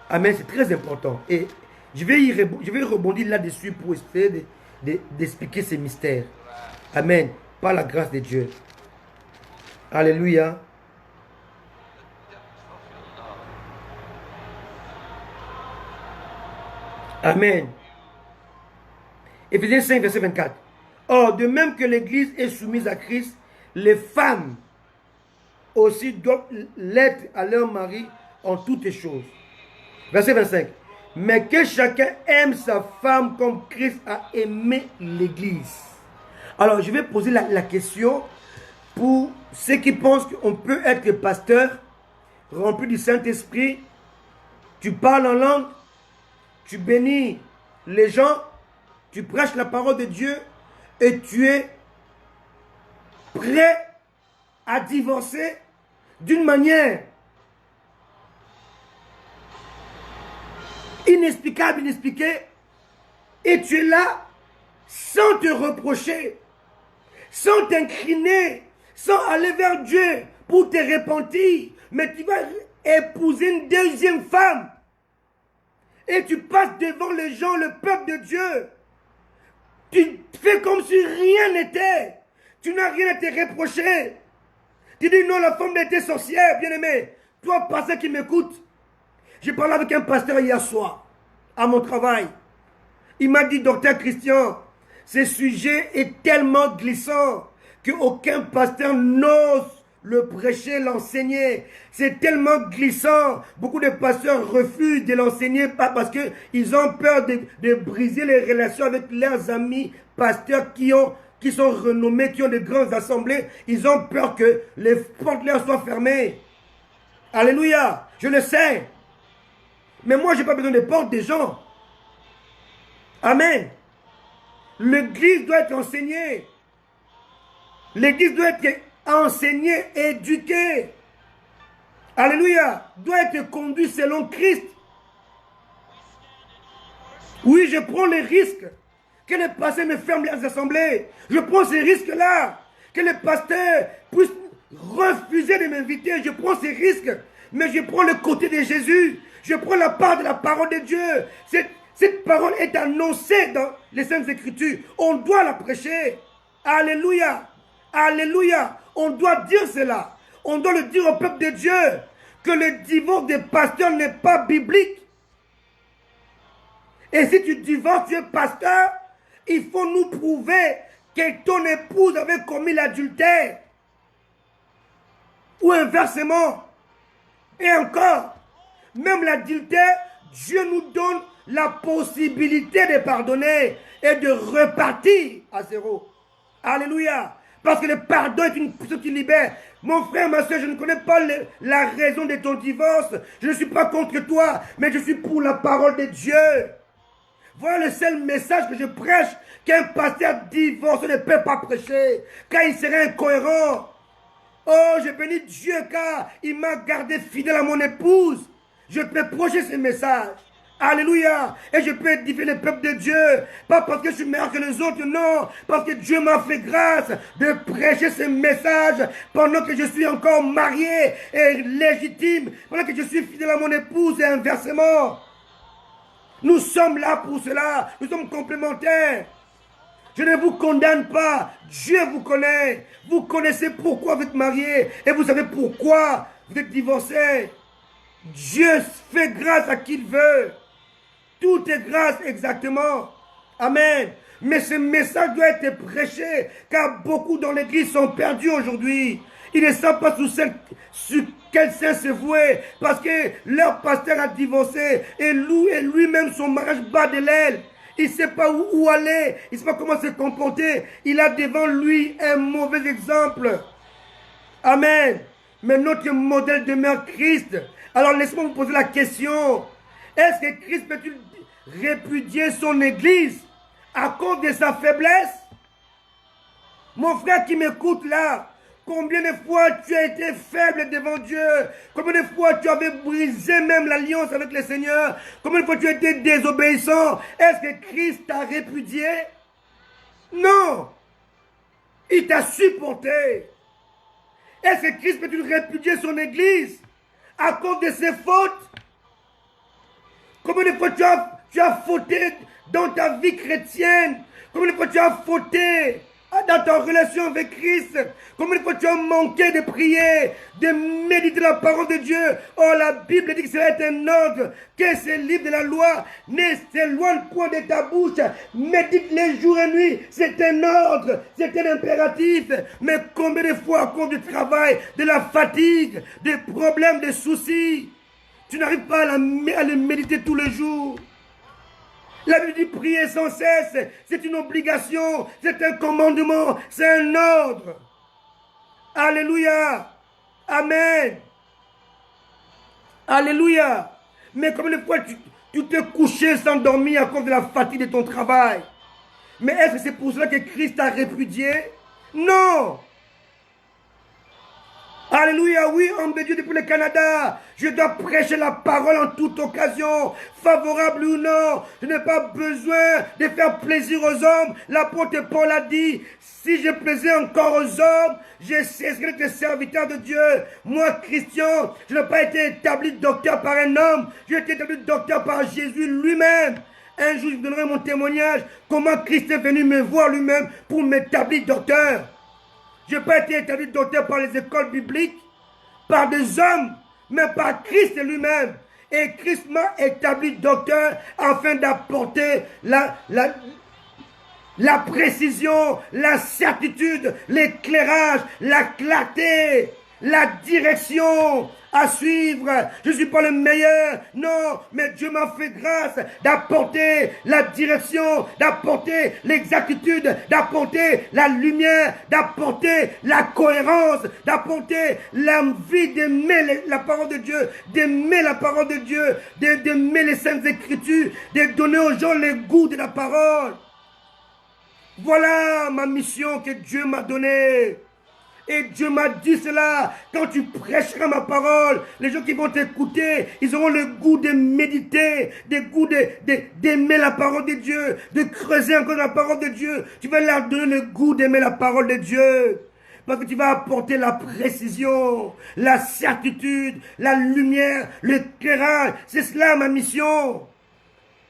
Amen, c'est très important. Et je vais rebondir là-dessus pour essayer d'expliquer ces mystères. Amen. Par la grâce de Dieu. Alléluia. Amen. Éphésiens 5, verset 24. Or, de même que l'Église est soumise à Christ, les femmes aussi doivent l'être à leur mari en toutes choses. Verset 25. Mais que chacun aime sa femme comme Christ a aimé l'Église. Alors, je vais poser la question pour ceux qui pensent qu'on peut être pasteur, rempli du Saint-Esprit, tu parles en langue, tu bénis les gens, tu prêches la parole de Dieu et tu es prêt à divorcer d'une manière inexplicable, inexpliquée, et tu es là sans te reprocher, sans t'incliner, sans aller vers Dieu pour te repentir, mais tu vas épouser une deuxième femme et tu passes devant les gens, le peuple de Dieu. Tu fais comme si rien n'était. Tu n'as rien à te reprocher. Tu dis non, la femme était sorcière, bien-aimé. Toi, pasteur qui m'écoute, j'ai parlé avec un pasteur hier soir, à mon travail. Il m'a dit, docteur Christian, ce sujet est tellement glissant qu'aucun pasteur n'ose le prêcher, l'enseigner. C'est tellement glissant. Beaucoup de pasteurs refusent de l'enseigner parce qu'ils ont peur de briser les relations avec leurs amis pasteurs qui sont renommés, qui ont de grandes assemblées. Ils ont peur que les portes leur soient fermées. Alléluia. Je le sais. Mais moi, je n'ai pas besoin de portes des gens. Amen. L'église doit être enseignée. L'église doit être enseignée, éduquée. Alléluia. Doit être conduite selon Christ. Oui, je prends les risques que les pasteurs me ferment les assemblées. Je prends ces risques-là. Que les pasteurs puissent refuser de m'inviter. Je prends ces risques. Mais je prends le côté de Jésus. Je prends la part de la parole de Dieu. Cette parole est annoncée dans les Saintes Écritures. On doit la prêcher. Alléluia. Alléluia. On doit dire cela. On doit le dire au peuple de Dieu. Que le divorce des pasteurs n'est pas biblique. Et si tu divorces, tu es pasteur, il faut nous prouver que ton épouse avait commis l'adultère. Ou inversement. Et encore, même l'adultère, Dieu nous donne la possibilité de pardonner et de repartir à zéro. Alléluia. Parce que le pardon est une chose qui libère. Mon frère, ma soeur, je ne connais pas la raison de ton divorce. Je ne suis pas contre toi, mais je suis pour la parole de Dieu. Voilà le seul message que je prêche, qu'un pasteur divorcé ne peut pas prêcher, car il serait incohérent. Oh, je bénis Dieu car il m'a gardé fidèle à mon épouse. Je peux prêcher ce message. Alléluia. Et je peux édifier le peuple de Dieu. Pas parce que je suis meilleur que les autres, non. Parce que Dieu m'a fait grâce de prêcher ce message pendant que je suis encore marié et légitime. Pendant que je suis fidèle à mon épouse et inversement. Nous sommes là pour cela. Nous sommes complémentaires. Je ne vous condamne pas. Dieu vous connaît. Vous connaissez pourquoi vous êtes mariés. Et vous savez pourquoi vous êtes divorcés. Dieu fait grâce à qui il veut. Tout est grâce exactement. Amen. Mais ce message doit être prêché. Car beaucoup dans l'église sont perdus aujourd'hui. Ils ne savent pas sur quel sein se vouer. Parce que leur pasteur a divorcé. Et lui-même son mariage bat de l'aile. Il ne sait pas où aller. Il ne sait pas comment se comporter. Il a devant lui un mauvais exemple. Amen. Mais notre modèle demeure Christ. Alors laissez-moi vous poser la question. Est-ce que Christ peut-il répudier son église à cause de sa faiblesse? Mon frère qui m'écoute là, combien de fois tu as été faible devant Dieu? Combien de fois tu avais brisé même l'alliance avec le Seigneur? Combien de fois tu as été désobéissant? Est-ce que Christ t'a répudié? Non. Il t'a supporté. Est-ce que Christ peut-il répudier son église à cause de ses fautes? Combien de fois tu as fauté dans ta vie chrétienne? Combien de fois tu as fauté dans ta relation avec Christ? Combien de fois tu as manqué de prier, de méditer la parole de Dieu? Oh, la Bible dit que cela est un ordre, que ce livre de la loi ne s'éloigne point de ta bouche. Médite les jours et nuits. C'est un ordre, c'est un impératif. Mais combien de fois à cause du travail, de la fatigue, des problèmes, des soucis, tu n'arrives pas à le méditer tous les jours? La Bible dit prier sans cesse, c'est une obligation, c'est un commandement, c'est un ordre. Alléluia. Amen. Alléluia. Mais combien de fois tu t'es couché sans dormir à cause de la fatigue de ton travail? Mais est-ce que c'est pour cela que Christ t'a répudié? Non. Alléluia, oui, homme de Dieu depuis le Canada. Je dois prêcher la parole en toute occasion, favorable ou non. Je n'ai pas besoin de faire plaisir aux hommes. L'apôtre Paul a dit, si je plaisais encore aux hommes, je cesserai d'être serviteur de Dieu. Moi, Christian, je n'ai pas été établi docteur par un homme. J'ai été établi docteur par Jésus lui-même. Un jour, je vous donnerai mon témoignage, comment Christ est venu me voir lui-même pour m'établir docteur. Je n'ai pas été établi docteur par les écoles bibliques, par des hommes, mais par Christ lui-même. Et Christ m'a établi docteur afin d'apporter la précision, la certitude, l'éclairage, la clarté, la direction à suivre. Je ne suis pas le meilleur, non, mais Dieu m'a fait grâce d'apporter la direction, d'apporter l'exactitude, d'apporter la lumière, d'apporter la cohérence, d'apporter l'envie d'aimer la parole de Dieu, d'aimer la parole de Dieu, d'aimer les Saintes Écritures, de donner aux gens le goût de la parole. Voilà ma mission que Dieu m'a donnée. Et Dieu m'a dit cela. Quand tu prêcheras ma parole, les gens qui vont t'écouter, ils auront le goût de méditer, le goût d'aimer la parole de Dieu, de creuser encore la parole de Dieu. Tu vas leur donner le goût d'aimer la parole de Dieu. Parce que tu vas apporter la précision, la certitude, la lumière, l'éclairage. C'est cela ma mission.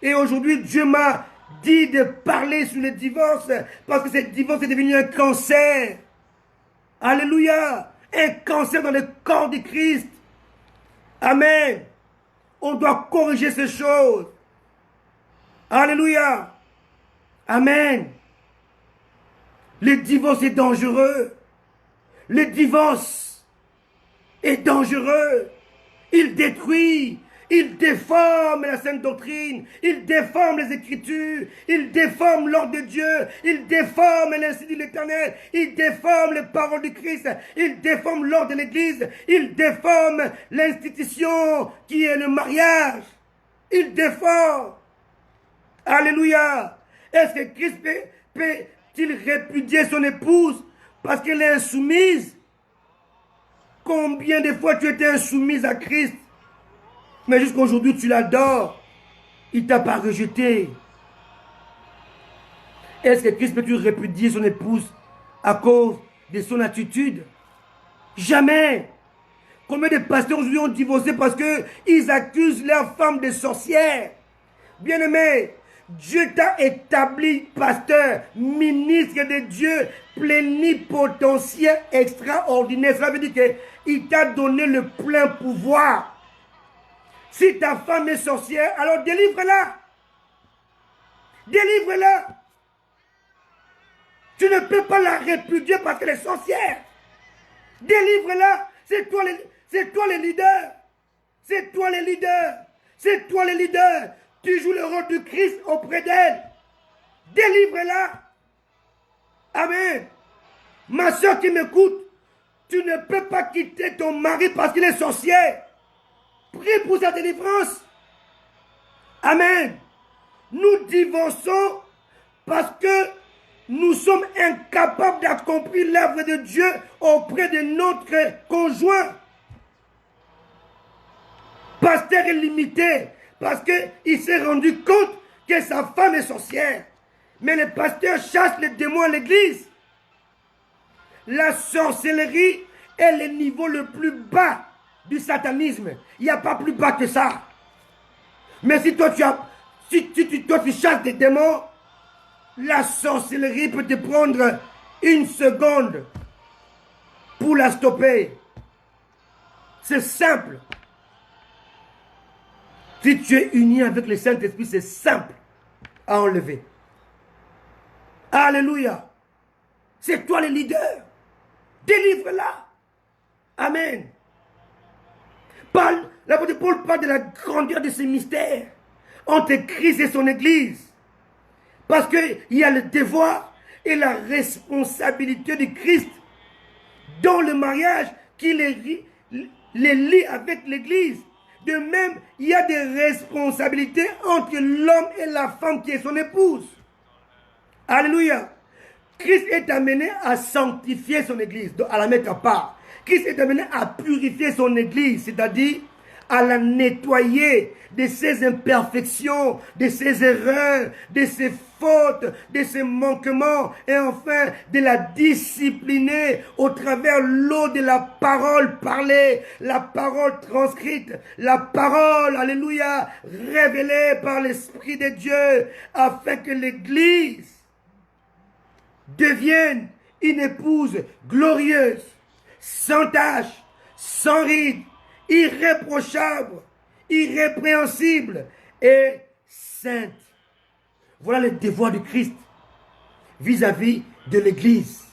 Et aujourd'hui, Dieu m'a dit de parler sur le divorce, parce que ce divorce est devenu un cancer. Alléluia. Un cancer dans le corps de Christ. Amen. On doit corriger ces choses. Alléluia. Amen. Le divorce est dangereux. Le divorce est dangereux. Il détruit. Il déforme la sainte doctrine, il déforme les Écritures, il déforme l'ordre de Dieu, il déforme l'institut de l'Éternel, il déforme les paroles du Christ, il déforme l'ordre de l'Église, il déforme l'institution qui est le mariage. Il déforme. Alléluia. Est-ce que Christ peut-il répudier son épouse parce qu'elle est insoumise? Combien de fois tu étais insoumise à Christ? Mais jusqu'à aujourd'hui, tu l'adores. Il ne t'a pas rejeté. Est-ce que Christ peut-il répudier son épouse à cause de son attitude? Jamais. Combien de pasteurs aujourd'hui ont divorcé parce qu'ils accusent leur femme de sorcière? Bien-aimé, Dieu t'a établi pasteur, ministre de Dieu, plénipotentiaire, extraordinaire. Cela veut dire qu'il t'a donné le plein pouvoir. Si ta femme est sorcière, alors délivre-la. Délivre-la. Tu ne peux pas la répudier parce qu'elle est sorcière. Délivre-la. C'est toi le leader. C'est toi le leader. C'est toi le leader. Tu joues le rôle du Christ auprès d'elle. Délivre-la. Amen. Ma soeur qui m'écoute, tu ne peux pas quitter ton mari parce qu'il est sorcier. Prie pour sa délivrance. Amen. Nous divorçons parce que nous sommes incapables d'accomplir l'œuvre de Dieu auprès de notre conjoint. Pasteur est limité parce qu'il s'est rendu compte que sa femme est sorcière. Mais le pasteur chasse les démons à l'église. La sorcellerie est le niveau le plus bas du satanisme. Il n'y a pas plus bas que ça. Mais si toi tu chasses des démons, la sorcellerie peut te prendre 1 seconde pour la stopper. C'est simple. Si tu es uni avec le Saint-Esprit, c'est simple à enlever. Alléluia. C'est toi le leader. Délivre-la. Amen. L'apôtre Paul parle de la grandeur de ce mystère entre Christ et son Église. Parce qu'il y a le devoir et la responsabilité du Christ dans le mariage qui les lie avec l'Église. De même, il y a des responsabilités entre l'homme et la femme qui est son épouse. Alléluia. Christ est amené à sanctifier son Église, à la mettre à part. Christ est amené à purifier son Église, c'est-à-dire à la nettoyer de ses imperfections, de ses erreurs, de ses fautes, de ses manquements, et enfin de la discipliner au travers l'eau de la parole parlée, la parole transcrite, la parole, alléluia, révélée par l'Esprit de Dieu, afin que l'Église devienne une épouse glorieuse, sans tache, sans ride, irréprochable, irrépréhensible et sainte. Voilà le devoir du Christ vis-à-vis de l'Église.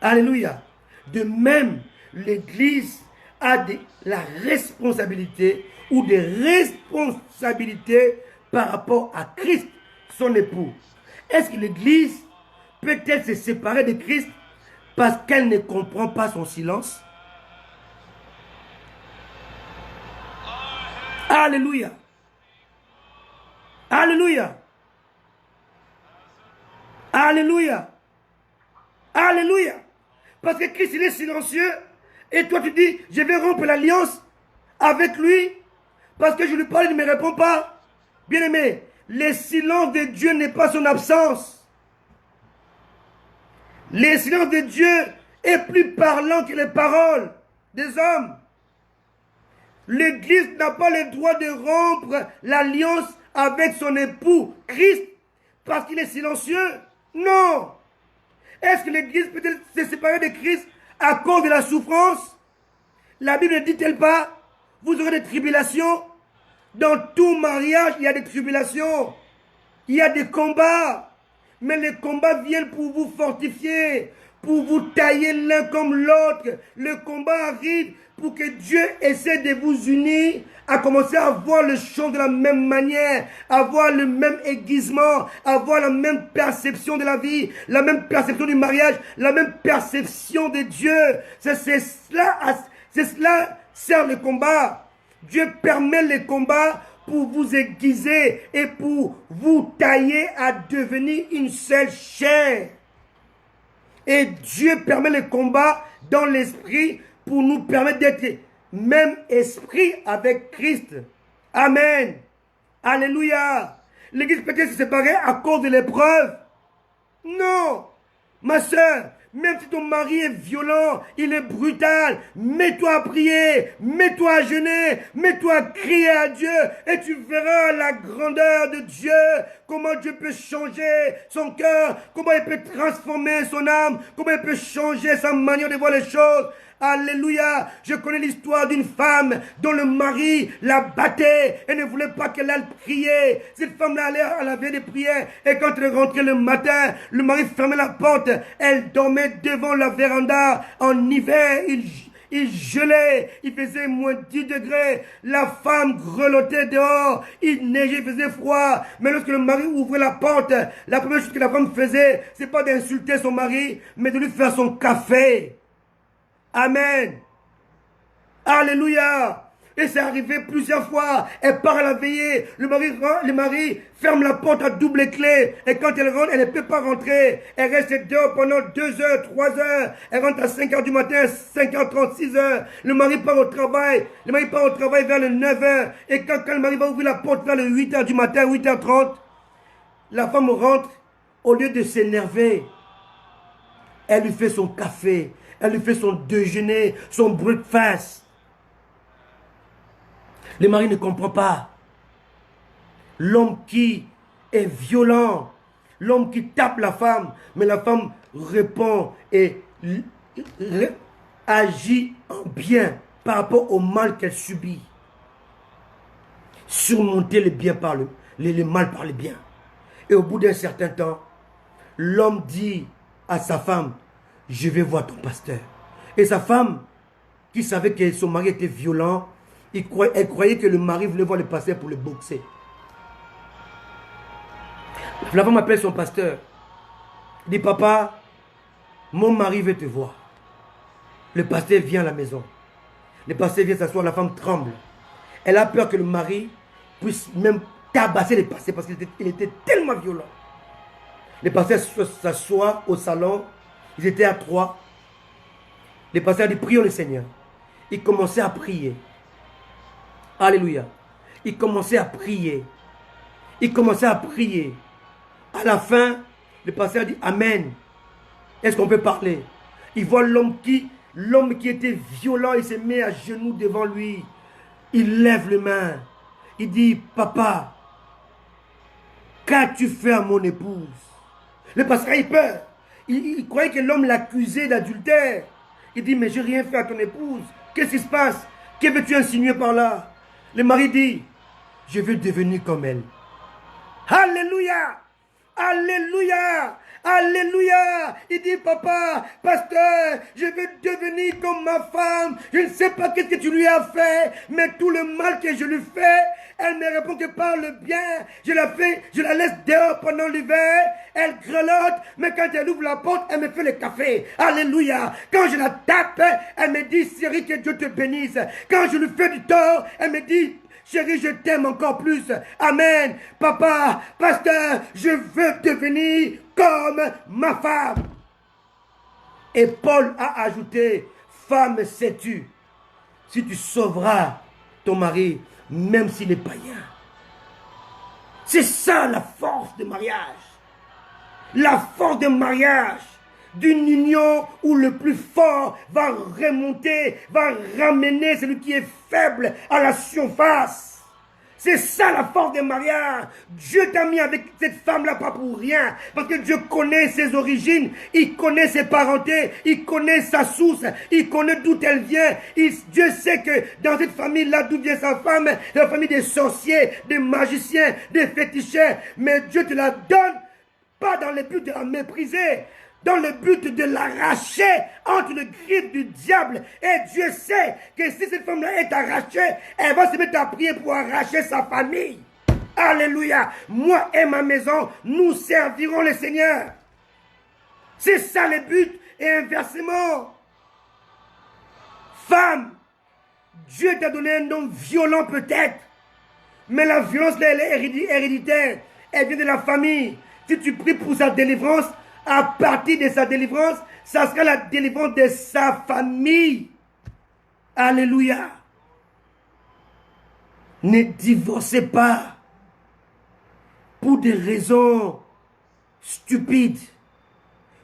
Alléluia. De même, l'Église a la responsabilité ou des responsabilités par rapport à Christ, son époux. Est-ce que l'Église peut-elle se séparer de Christ parce qu'elle ne comprend pas son silence? Alléluia. Alléluia. Alléluia. Alléluia. Parce que Christ, il est silencieux. Et toi, tu dis, je vais rompre l'alliance avec lui. Parce que je lui parle, il ne me répond pas. Bien-aimé, le silence de Dieu n'est pas son absence. Le silence de Dieu est plus parlant que les paroles des hommes. L'Église n'a pas le droit de rompre l'alliance avec son époux Christ parce qu'il est silencieux. Non. Est-ce que l'Église peut se séparer de Christ à cause de la souffrance? La Bible ne dit-elle pas, vous aurez des tribulations? Dans tout mariage, il y a des tribulations. Il y a des combats. Mais les combats viennent pour vous fortifier, pour vous tailler l'un comme l'autre. Le combat arrive pour que Dieu essaie de vous unir, à commencer à voir les choses de la même manière, à voir le même aiguisement, à voir la même perception de la vie, la même perception du mariage, la même perception de Dieu. C'est cela sert le combat. Dieu permet les combats pour vous aiguiser et pour vous tailler à devenir une seule chair. Et Dieu permet les combats dans l'esprit pour nous permettre d'être même esprit avec Christ. Amen. Alléluia. L'Église peut-elle se séparer à cause de l'épreuve? Non. Ma soeur, même si ton mari est violent, il est brutal, mets-toi à prier, mets-toi à jeûner, mets-toi à crier à Dieu et tu verras la grandeur de Dieu, comment Dieu peut changer son cœur, comment il peut transformer son âme, comment il peut changer sa manière de voir les choses. Alléluia. Je connais l'histoire d'une femme dont le mari la battait et ne voulait pas qu'elle aille prier. Cette femme-là allait à la veille de prière et quand elle rentrait le matin, le mari fermait la porte. Elle dormait devant la véranda. En hiver, il gelait, il faisait moins 10 degrés. La femme grelottait dehors, il neigeait, il faisait froid. Mais lorsque le mari ouvrait la porte, la première chose que la femme faisait, c'est pas d'insulter son mari, mais de lui faire son café. Amen. Alléluia. Et c'est arrivé plusieurs fois. Elle part à la veillée. Le mari ferme la porte à double clé. Et quand elle rentre, elle ne peut pas rentrer. Elle reste dehors pendant 2 heures, 3 heures. Elle rentre à 5 heures du matin, 5h30, 6 heures. Le mari part au travail. Le mari part au travail vers le 9 heures. Et quand le mari va ouvrir la porte vers le 8 heures du matin, 8h30, la femme rentre. Au lieu de s'énerver, elle lui fait son café. Elle lui fait son déjeuner, son breakfast. Le mari ne comprend pas. L'homme qui est violent, l'homme qui tape la femme, mais la femme répond et agit en bien par rapport au mal qu'elle subit. Surmonter le bien par le mal par le bien. Et au bout d'un certain temps, l'homme dit à sa femme, je vais voir ton pasteur. Et sa femme, qui savait que son mari était violent, elle croyait que le mari voulait voir le pasteur pour le boxer. La femme appelle son pasteur. Il dit, papa, mon mari veut te voir. Le pasteur vient à la maison. Le pasteur vient s'asseoir, la femme tremble. Elle a peur que le mari puisse même tabasser le pasteur parce qu'il était tellement violent. Le pasteur s'assoit au salon. Ils étaient à 3. Le pasteur dit, prions le Seigneur. Il commençait à prier. Alléluia. Il commençait à prier. Il commençait à prier. À la fin, le pasteur dit, Amen. Est-ce qu'on peut parler? Il voit l'homme qui était violent, il se met à genoux devant lui. Il lève les mains. Il dit, papa, qu'as-tu fait à mon épouse? Le pasteur a eu peur. Il croyait que l'homme l'accusait d'adultère. Il dit, mais je n'ai rien fait à ton épouse. Qu'est-ce qui se passe? Que veux-tu insinuer par là? Le mari dit, je veux devenir comme elle. Alléluia! Alléluia! Alléluia! Il dit, papa, pasteur, je veux devenir comme ma femme. Je ne sais pas qu'est-ce que tu lui as fait, mais tout le mal que je lui fais, elle me répond que par le bien. Je la laisse dehors pendant l'hiver. Elle grelotte, mais quand elle ouvre la porte, elle me fait le café. Alléluia! Quand je la tape, elle me dit, chérie, que Dieu te bénisse. Quand je lui fais du tort, elle me dit, chérie, je t'aime encore plus. Amen. Papa, pasteur, je veux devenir comme ma femme. Et Paul a ajouté, femme, sais-tu, si tu sauveras ton mari, même s'il est païen. C'est ça la force du mariage. La force du mariage. D'une union où le plus fort va remonter, va ramener celui qui est faible à la surface. C'est ça la force des mariages. Dieu t'a mis avec cette femme-là pas pour rien. Parce que Dieu connaît ses origines, il connaît ses parentés, il connaît sa source, il connaît d'où elle vient. Dieu sait que dans cette famille-là, d'où vient sa femme, la famille des sorciers, des magiciens, des féticheurs. Mais Dieu te la donne, pas dans le but de la mépriser, dans le but de l'arracher entre les griffes du diable. Et Dieu sait que si cette femme-là est arrachée, elle va se mettre à prier pour arracher sa famille. Alléluia. Moi et ma maison, nous servirons le Seigneur. C'est ça le but. Et inversement, femme, Dieu t'a donné un nom violent peut-être, mais la violence là, elle est héréditaire. Elle vient de la famille. Si tu pries pour sa délivrance, à partir de sa délivrance, ça sera la délivrance de sa famille. Alléluia. Ne divorcez pas pour des raisons stupides,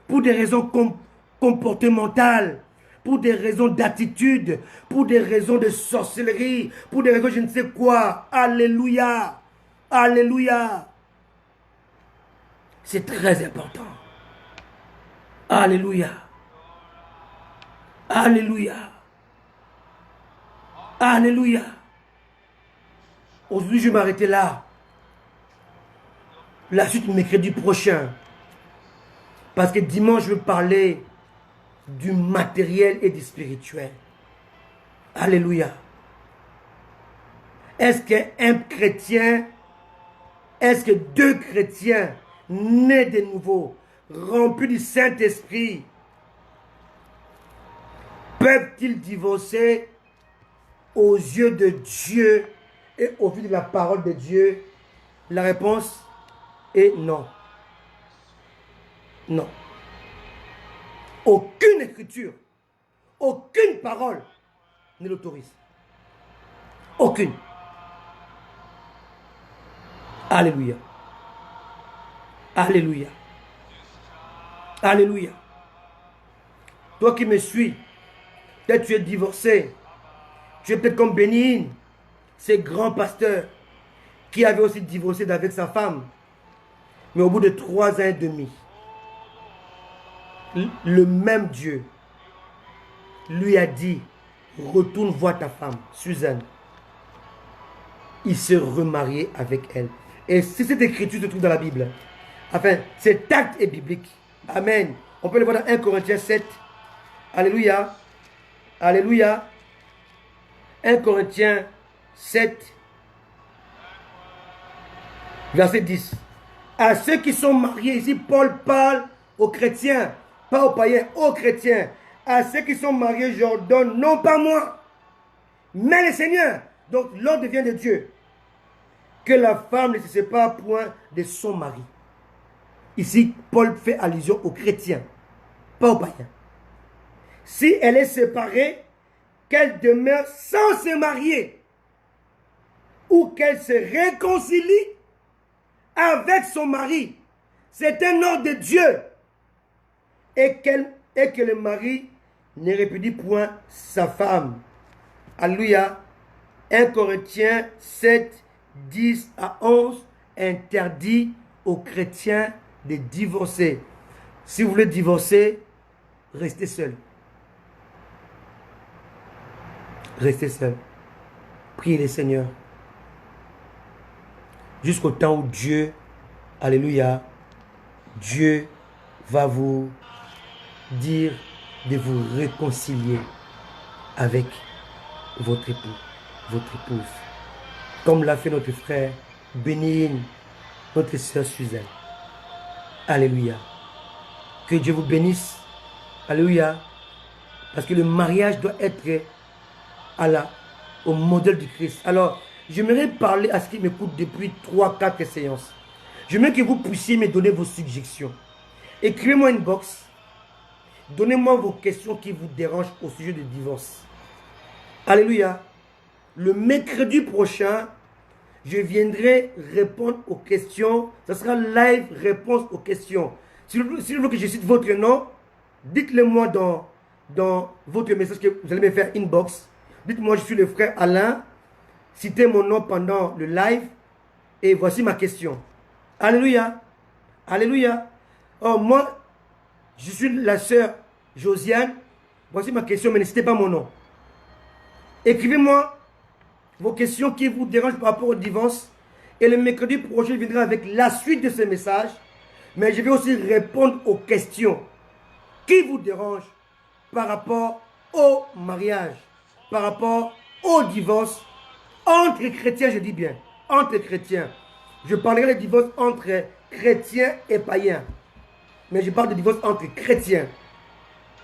pour des raisons comportementales, pour des raisons d'attitude, pour des raisons de sorcellerie, pour des raisons je ne sais quoi. Alléluia. Alléluia. C'est très important. Alléluia. Alléluia. Alléluia. Aujourd'hui, je vais m'arrêter là. La suite, mercredi prochain. Parce que dimanche, je vais parler du matériel et du spirituel. Alléluia. Est-ce qu'un chrétien, est-ce que deux chrétiens nés de nouveau, remplis du Saint-Esprit, peuvent-ils divorcer aux yeux de Dieu et au vu de la parole de Dieu? La réponse est non. Non. Aucune écriture, aucune parole ne l'autorise. Aucune. Alléluia. Alléluia. Alléluia. Toi qui me suis, peut-être tu es divorcé, tu es peut-être comme Bénin, ce grand pasteur qui avait aussi divorcé avec sa femme. Mais au bout de 3 ans et demi, le même Dieu lui a dit, retourne voir ta femme, Suzanne. Il s'est remarié avec elle. Et si cette écriture se trouve dans la Bible, enfin, cet acte est biblique. Amen. On peut le voir dans 1 Corinthiens 7. Alléluia. Alléluia. 1 Corinthiens 7, verset 10. À ceux qui sont mariés, ici Paul parle aux chrétiens, pas aux païens, aux chrétiens. À ceux qui sont mariés, j'ordonne, non pas moi, mais le Seigneur. Donc l'ordre vient de Dieu. Que la femme ne se sépare point de son mari. Ici, Paul fait allusion aux chrétiens, pas aux païens. Si elle est séparée, qu'elle demeure sans se marier, ou qu'elle se réconcilie avec son mari. C'est un ordre de Dieu. Et que le mari ne répudie point sa femme. Alléluia. 1 Corinthiens 7, 10 à 11 interdit aux chrétiens de divorcer. Si vous voulez divorcer, restez seul. Restez seul. Priez le Seigneur. Jusqu'au temps où Dieu, alléluia, Dieu va vous dire de vous réconcilier avec votre époux, votre épouse. Comme l'a fait notre frère Bénin, notre sœur Suzanne. Alléluia. Que Dieu vous bénisse. Alléluia. Parce que le mariage doit être au modèle du Christ. Alors, j'aimerais parler à ce qui m'écoute depuis 3-4 séances. J'aimerais que vous puissiez me donner vos suggestions. Écrivez-moi une box. Donnez-moi vos questions qui vous dérangent au sujet du divorce. Alléluia. Le mercredi prochain, je viendrai répondre aux questions. Ce sera live réponse aux questions. Si vous voulez que je cite votre nom, dites-le moi dans votre message que vous allez me faire inbox. Dites-moi, je suis le frère Alain. Citez mon nom pendant le live. Et voici ma question. Alléluia. Alléluia. Oh, moi, je suis la sœur Josiane. Voici ma question, mais ne citez pas mon nom. Écrivez-moi vos questions qui vous dérangent par rapport au divorce. Et le mercredi prochain, je viendrai avec la suite de ce message. Mais je vais aussi répondre aux questions qui vous dérangent par rapport au mariage, par rapport au divorce entre chrétiens, je dis bien, entre chrétiens. Je parlerai de divorce entre chrétiens et païens. Mais je parle de divorce entre chrétiens,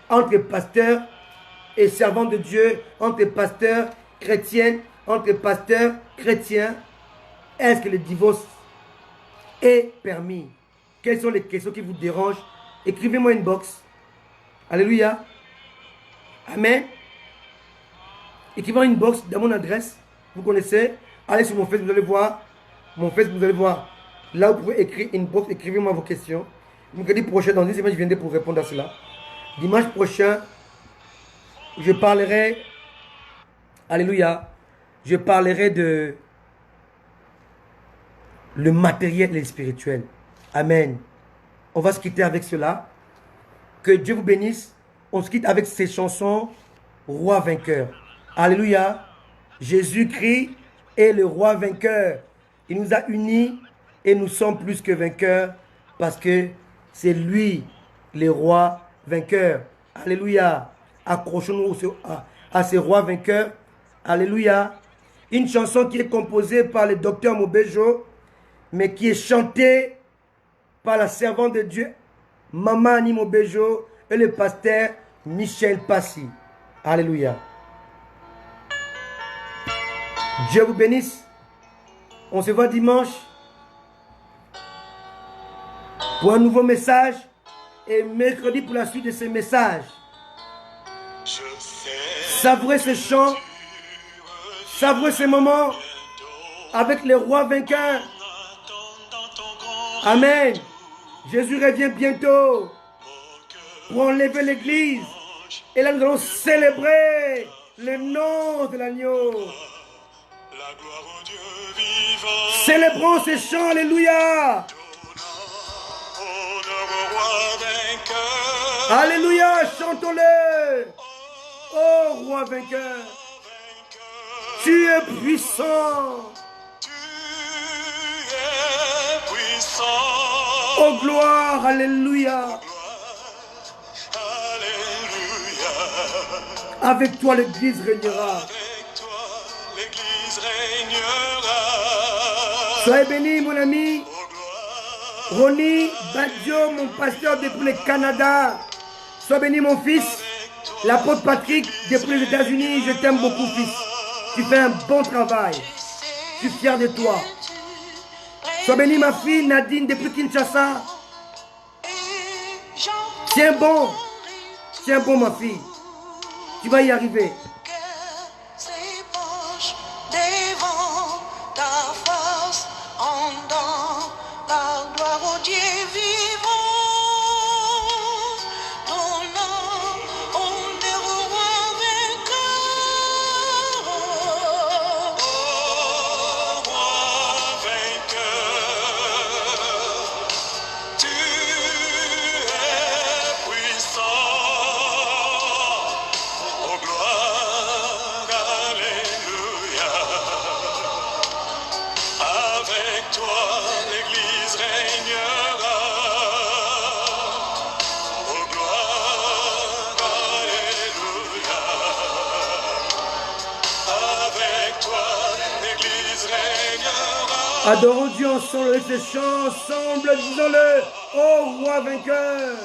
entre pasteurs et servants de Dieu, entre pasteurs chrétiens, entre pasteurs chrétiens. Est-ce que le divorce est permis? Quelles sont les questions qui vous dérangent? Écrivez-moi une box. Alléluia. Amen. Écrivez-moi une box dans mon adresse. Vous connaissez. Allez sur mon Facebook, vous allez voir. Mon Facebook, vous allez voir. Là, vous pouvez écrire une box. Écrivez-moi vos questions. Mercredi prochain, dans une semaine, je viendrai pour répondre à cela. Dimanche prochain, je parlerai. Alléluia. Je parlerai de le matériel et le spirituel. Amen. On va se quitter avec cela. Que Dieu vous bénisse. On se quitte avec ces chansons. Roi vainqueur. Alléluia. Jésus-Christ est le roi vainqueur. Il nous a unis et nous sommes plus que vainqueurs parce que c'est lui le roi vainqueur. Alléluia. Accrochons-nous à ces rois vainqueurs. Alléluia. Une chanson qui est composée par le docteur Mobejo, mais qui est chantée par la servante de Dieu, Maman Annie Mobejo, et le pasteur Michel Passy. Alléluia. Dieu vous bénisse. On se voit dimanche pour un nouveau message et mercredi pour la suite de ce message. Savourez ce chant, savourez ce moment avec le roi vainqueur. Amen. Jésus revient bientôt pour enlever l'église. Et là, nous allons célébrer le nom de l'agneau. Célébrons ces chants, alléluia. Alléluia, chantons-le. Oh, roi vainqueur, tu es puissant. Oh, gloire, alléluia. Avec toi, l'église régnera. Soyez bénis, mon ami. Ronnie Badjo, mon pasteur depuis le Canada. Sois béni, mon fils. L'apôtre Patrick, depuis les États-Unis. Je t'aime beaucoup, fils. Tu fais un bon travail. Je suis fier de toi. Sois béni, ma fille Nadine, depuis Kinshasa. Tiens bon. Tiens bon, ma fille. Tu vas y arriver. Adorons Dieu ensemble avec ces chants, ensemble, disons-le, ô roi vainqueur.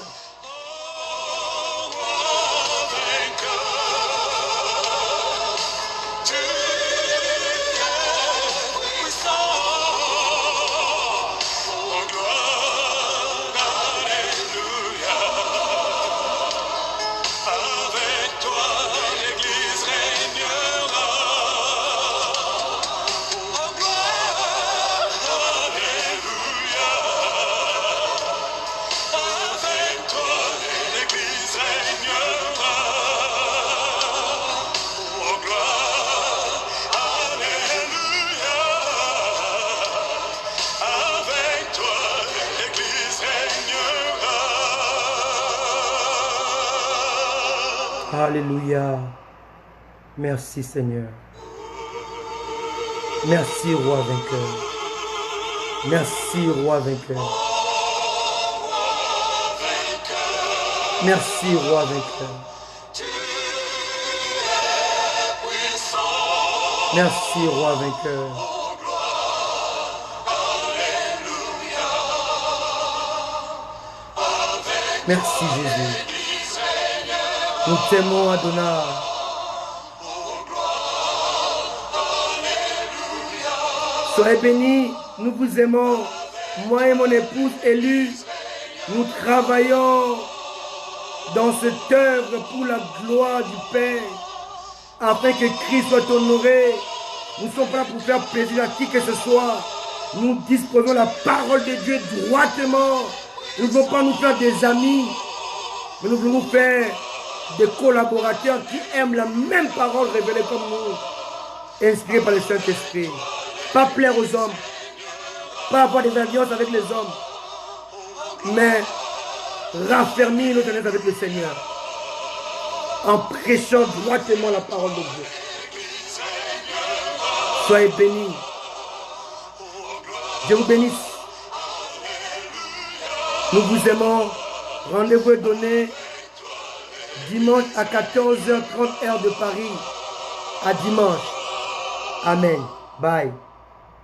Alléluia. Merci Seigneur. Merci roi vainqueur. Merci roi vainqueur. Merci roi vainqueur. Merci roi vainqueur. Merci Jésus. Nous t'aimons Adonai. Soyez bénis, nous vous aimons. Moi et mon épouse élue, nous travaillons dans cette œuvre pour la gloire du Père, afin que Christ soit honoré. Nous ne sommes pas là pour faire plaisir à qui que ce soit. Nous disposons la parole de Dieu droitement. Nous ne voulons pas nous faire des amis, mais nous voulons faire des collaborateurs qui aiment la même parole révélée comme nous, inspirés par le Saint-Esprit. Pas plaire aux hommes, pas avoir des alliances avec les hommes, mais raffermir notre alliance avec le Seigneur en prêchant droitement la parole de Dieu. Soyez bénis. Dieu vous bénisse. Nous vous aimons. Rendez-vous est donné dimanche à 14h30 heure de Paris. À dimanche. Amen. Bye.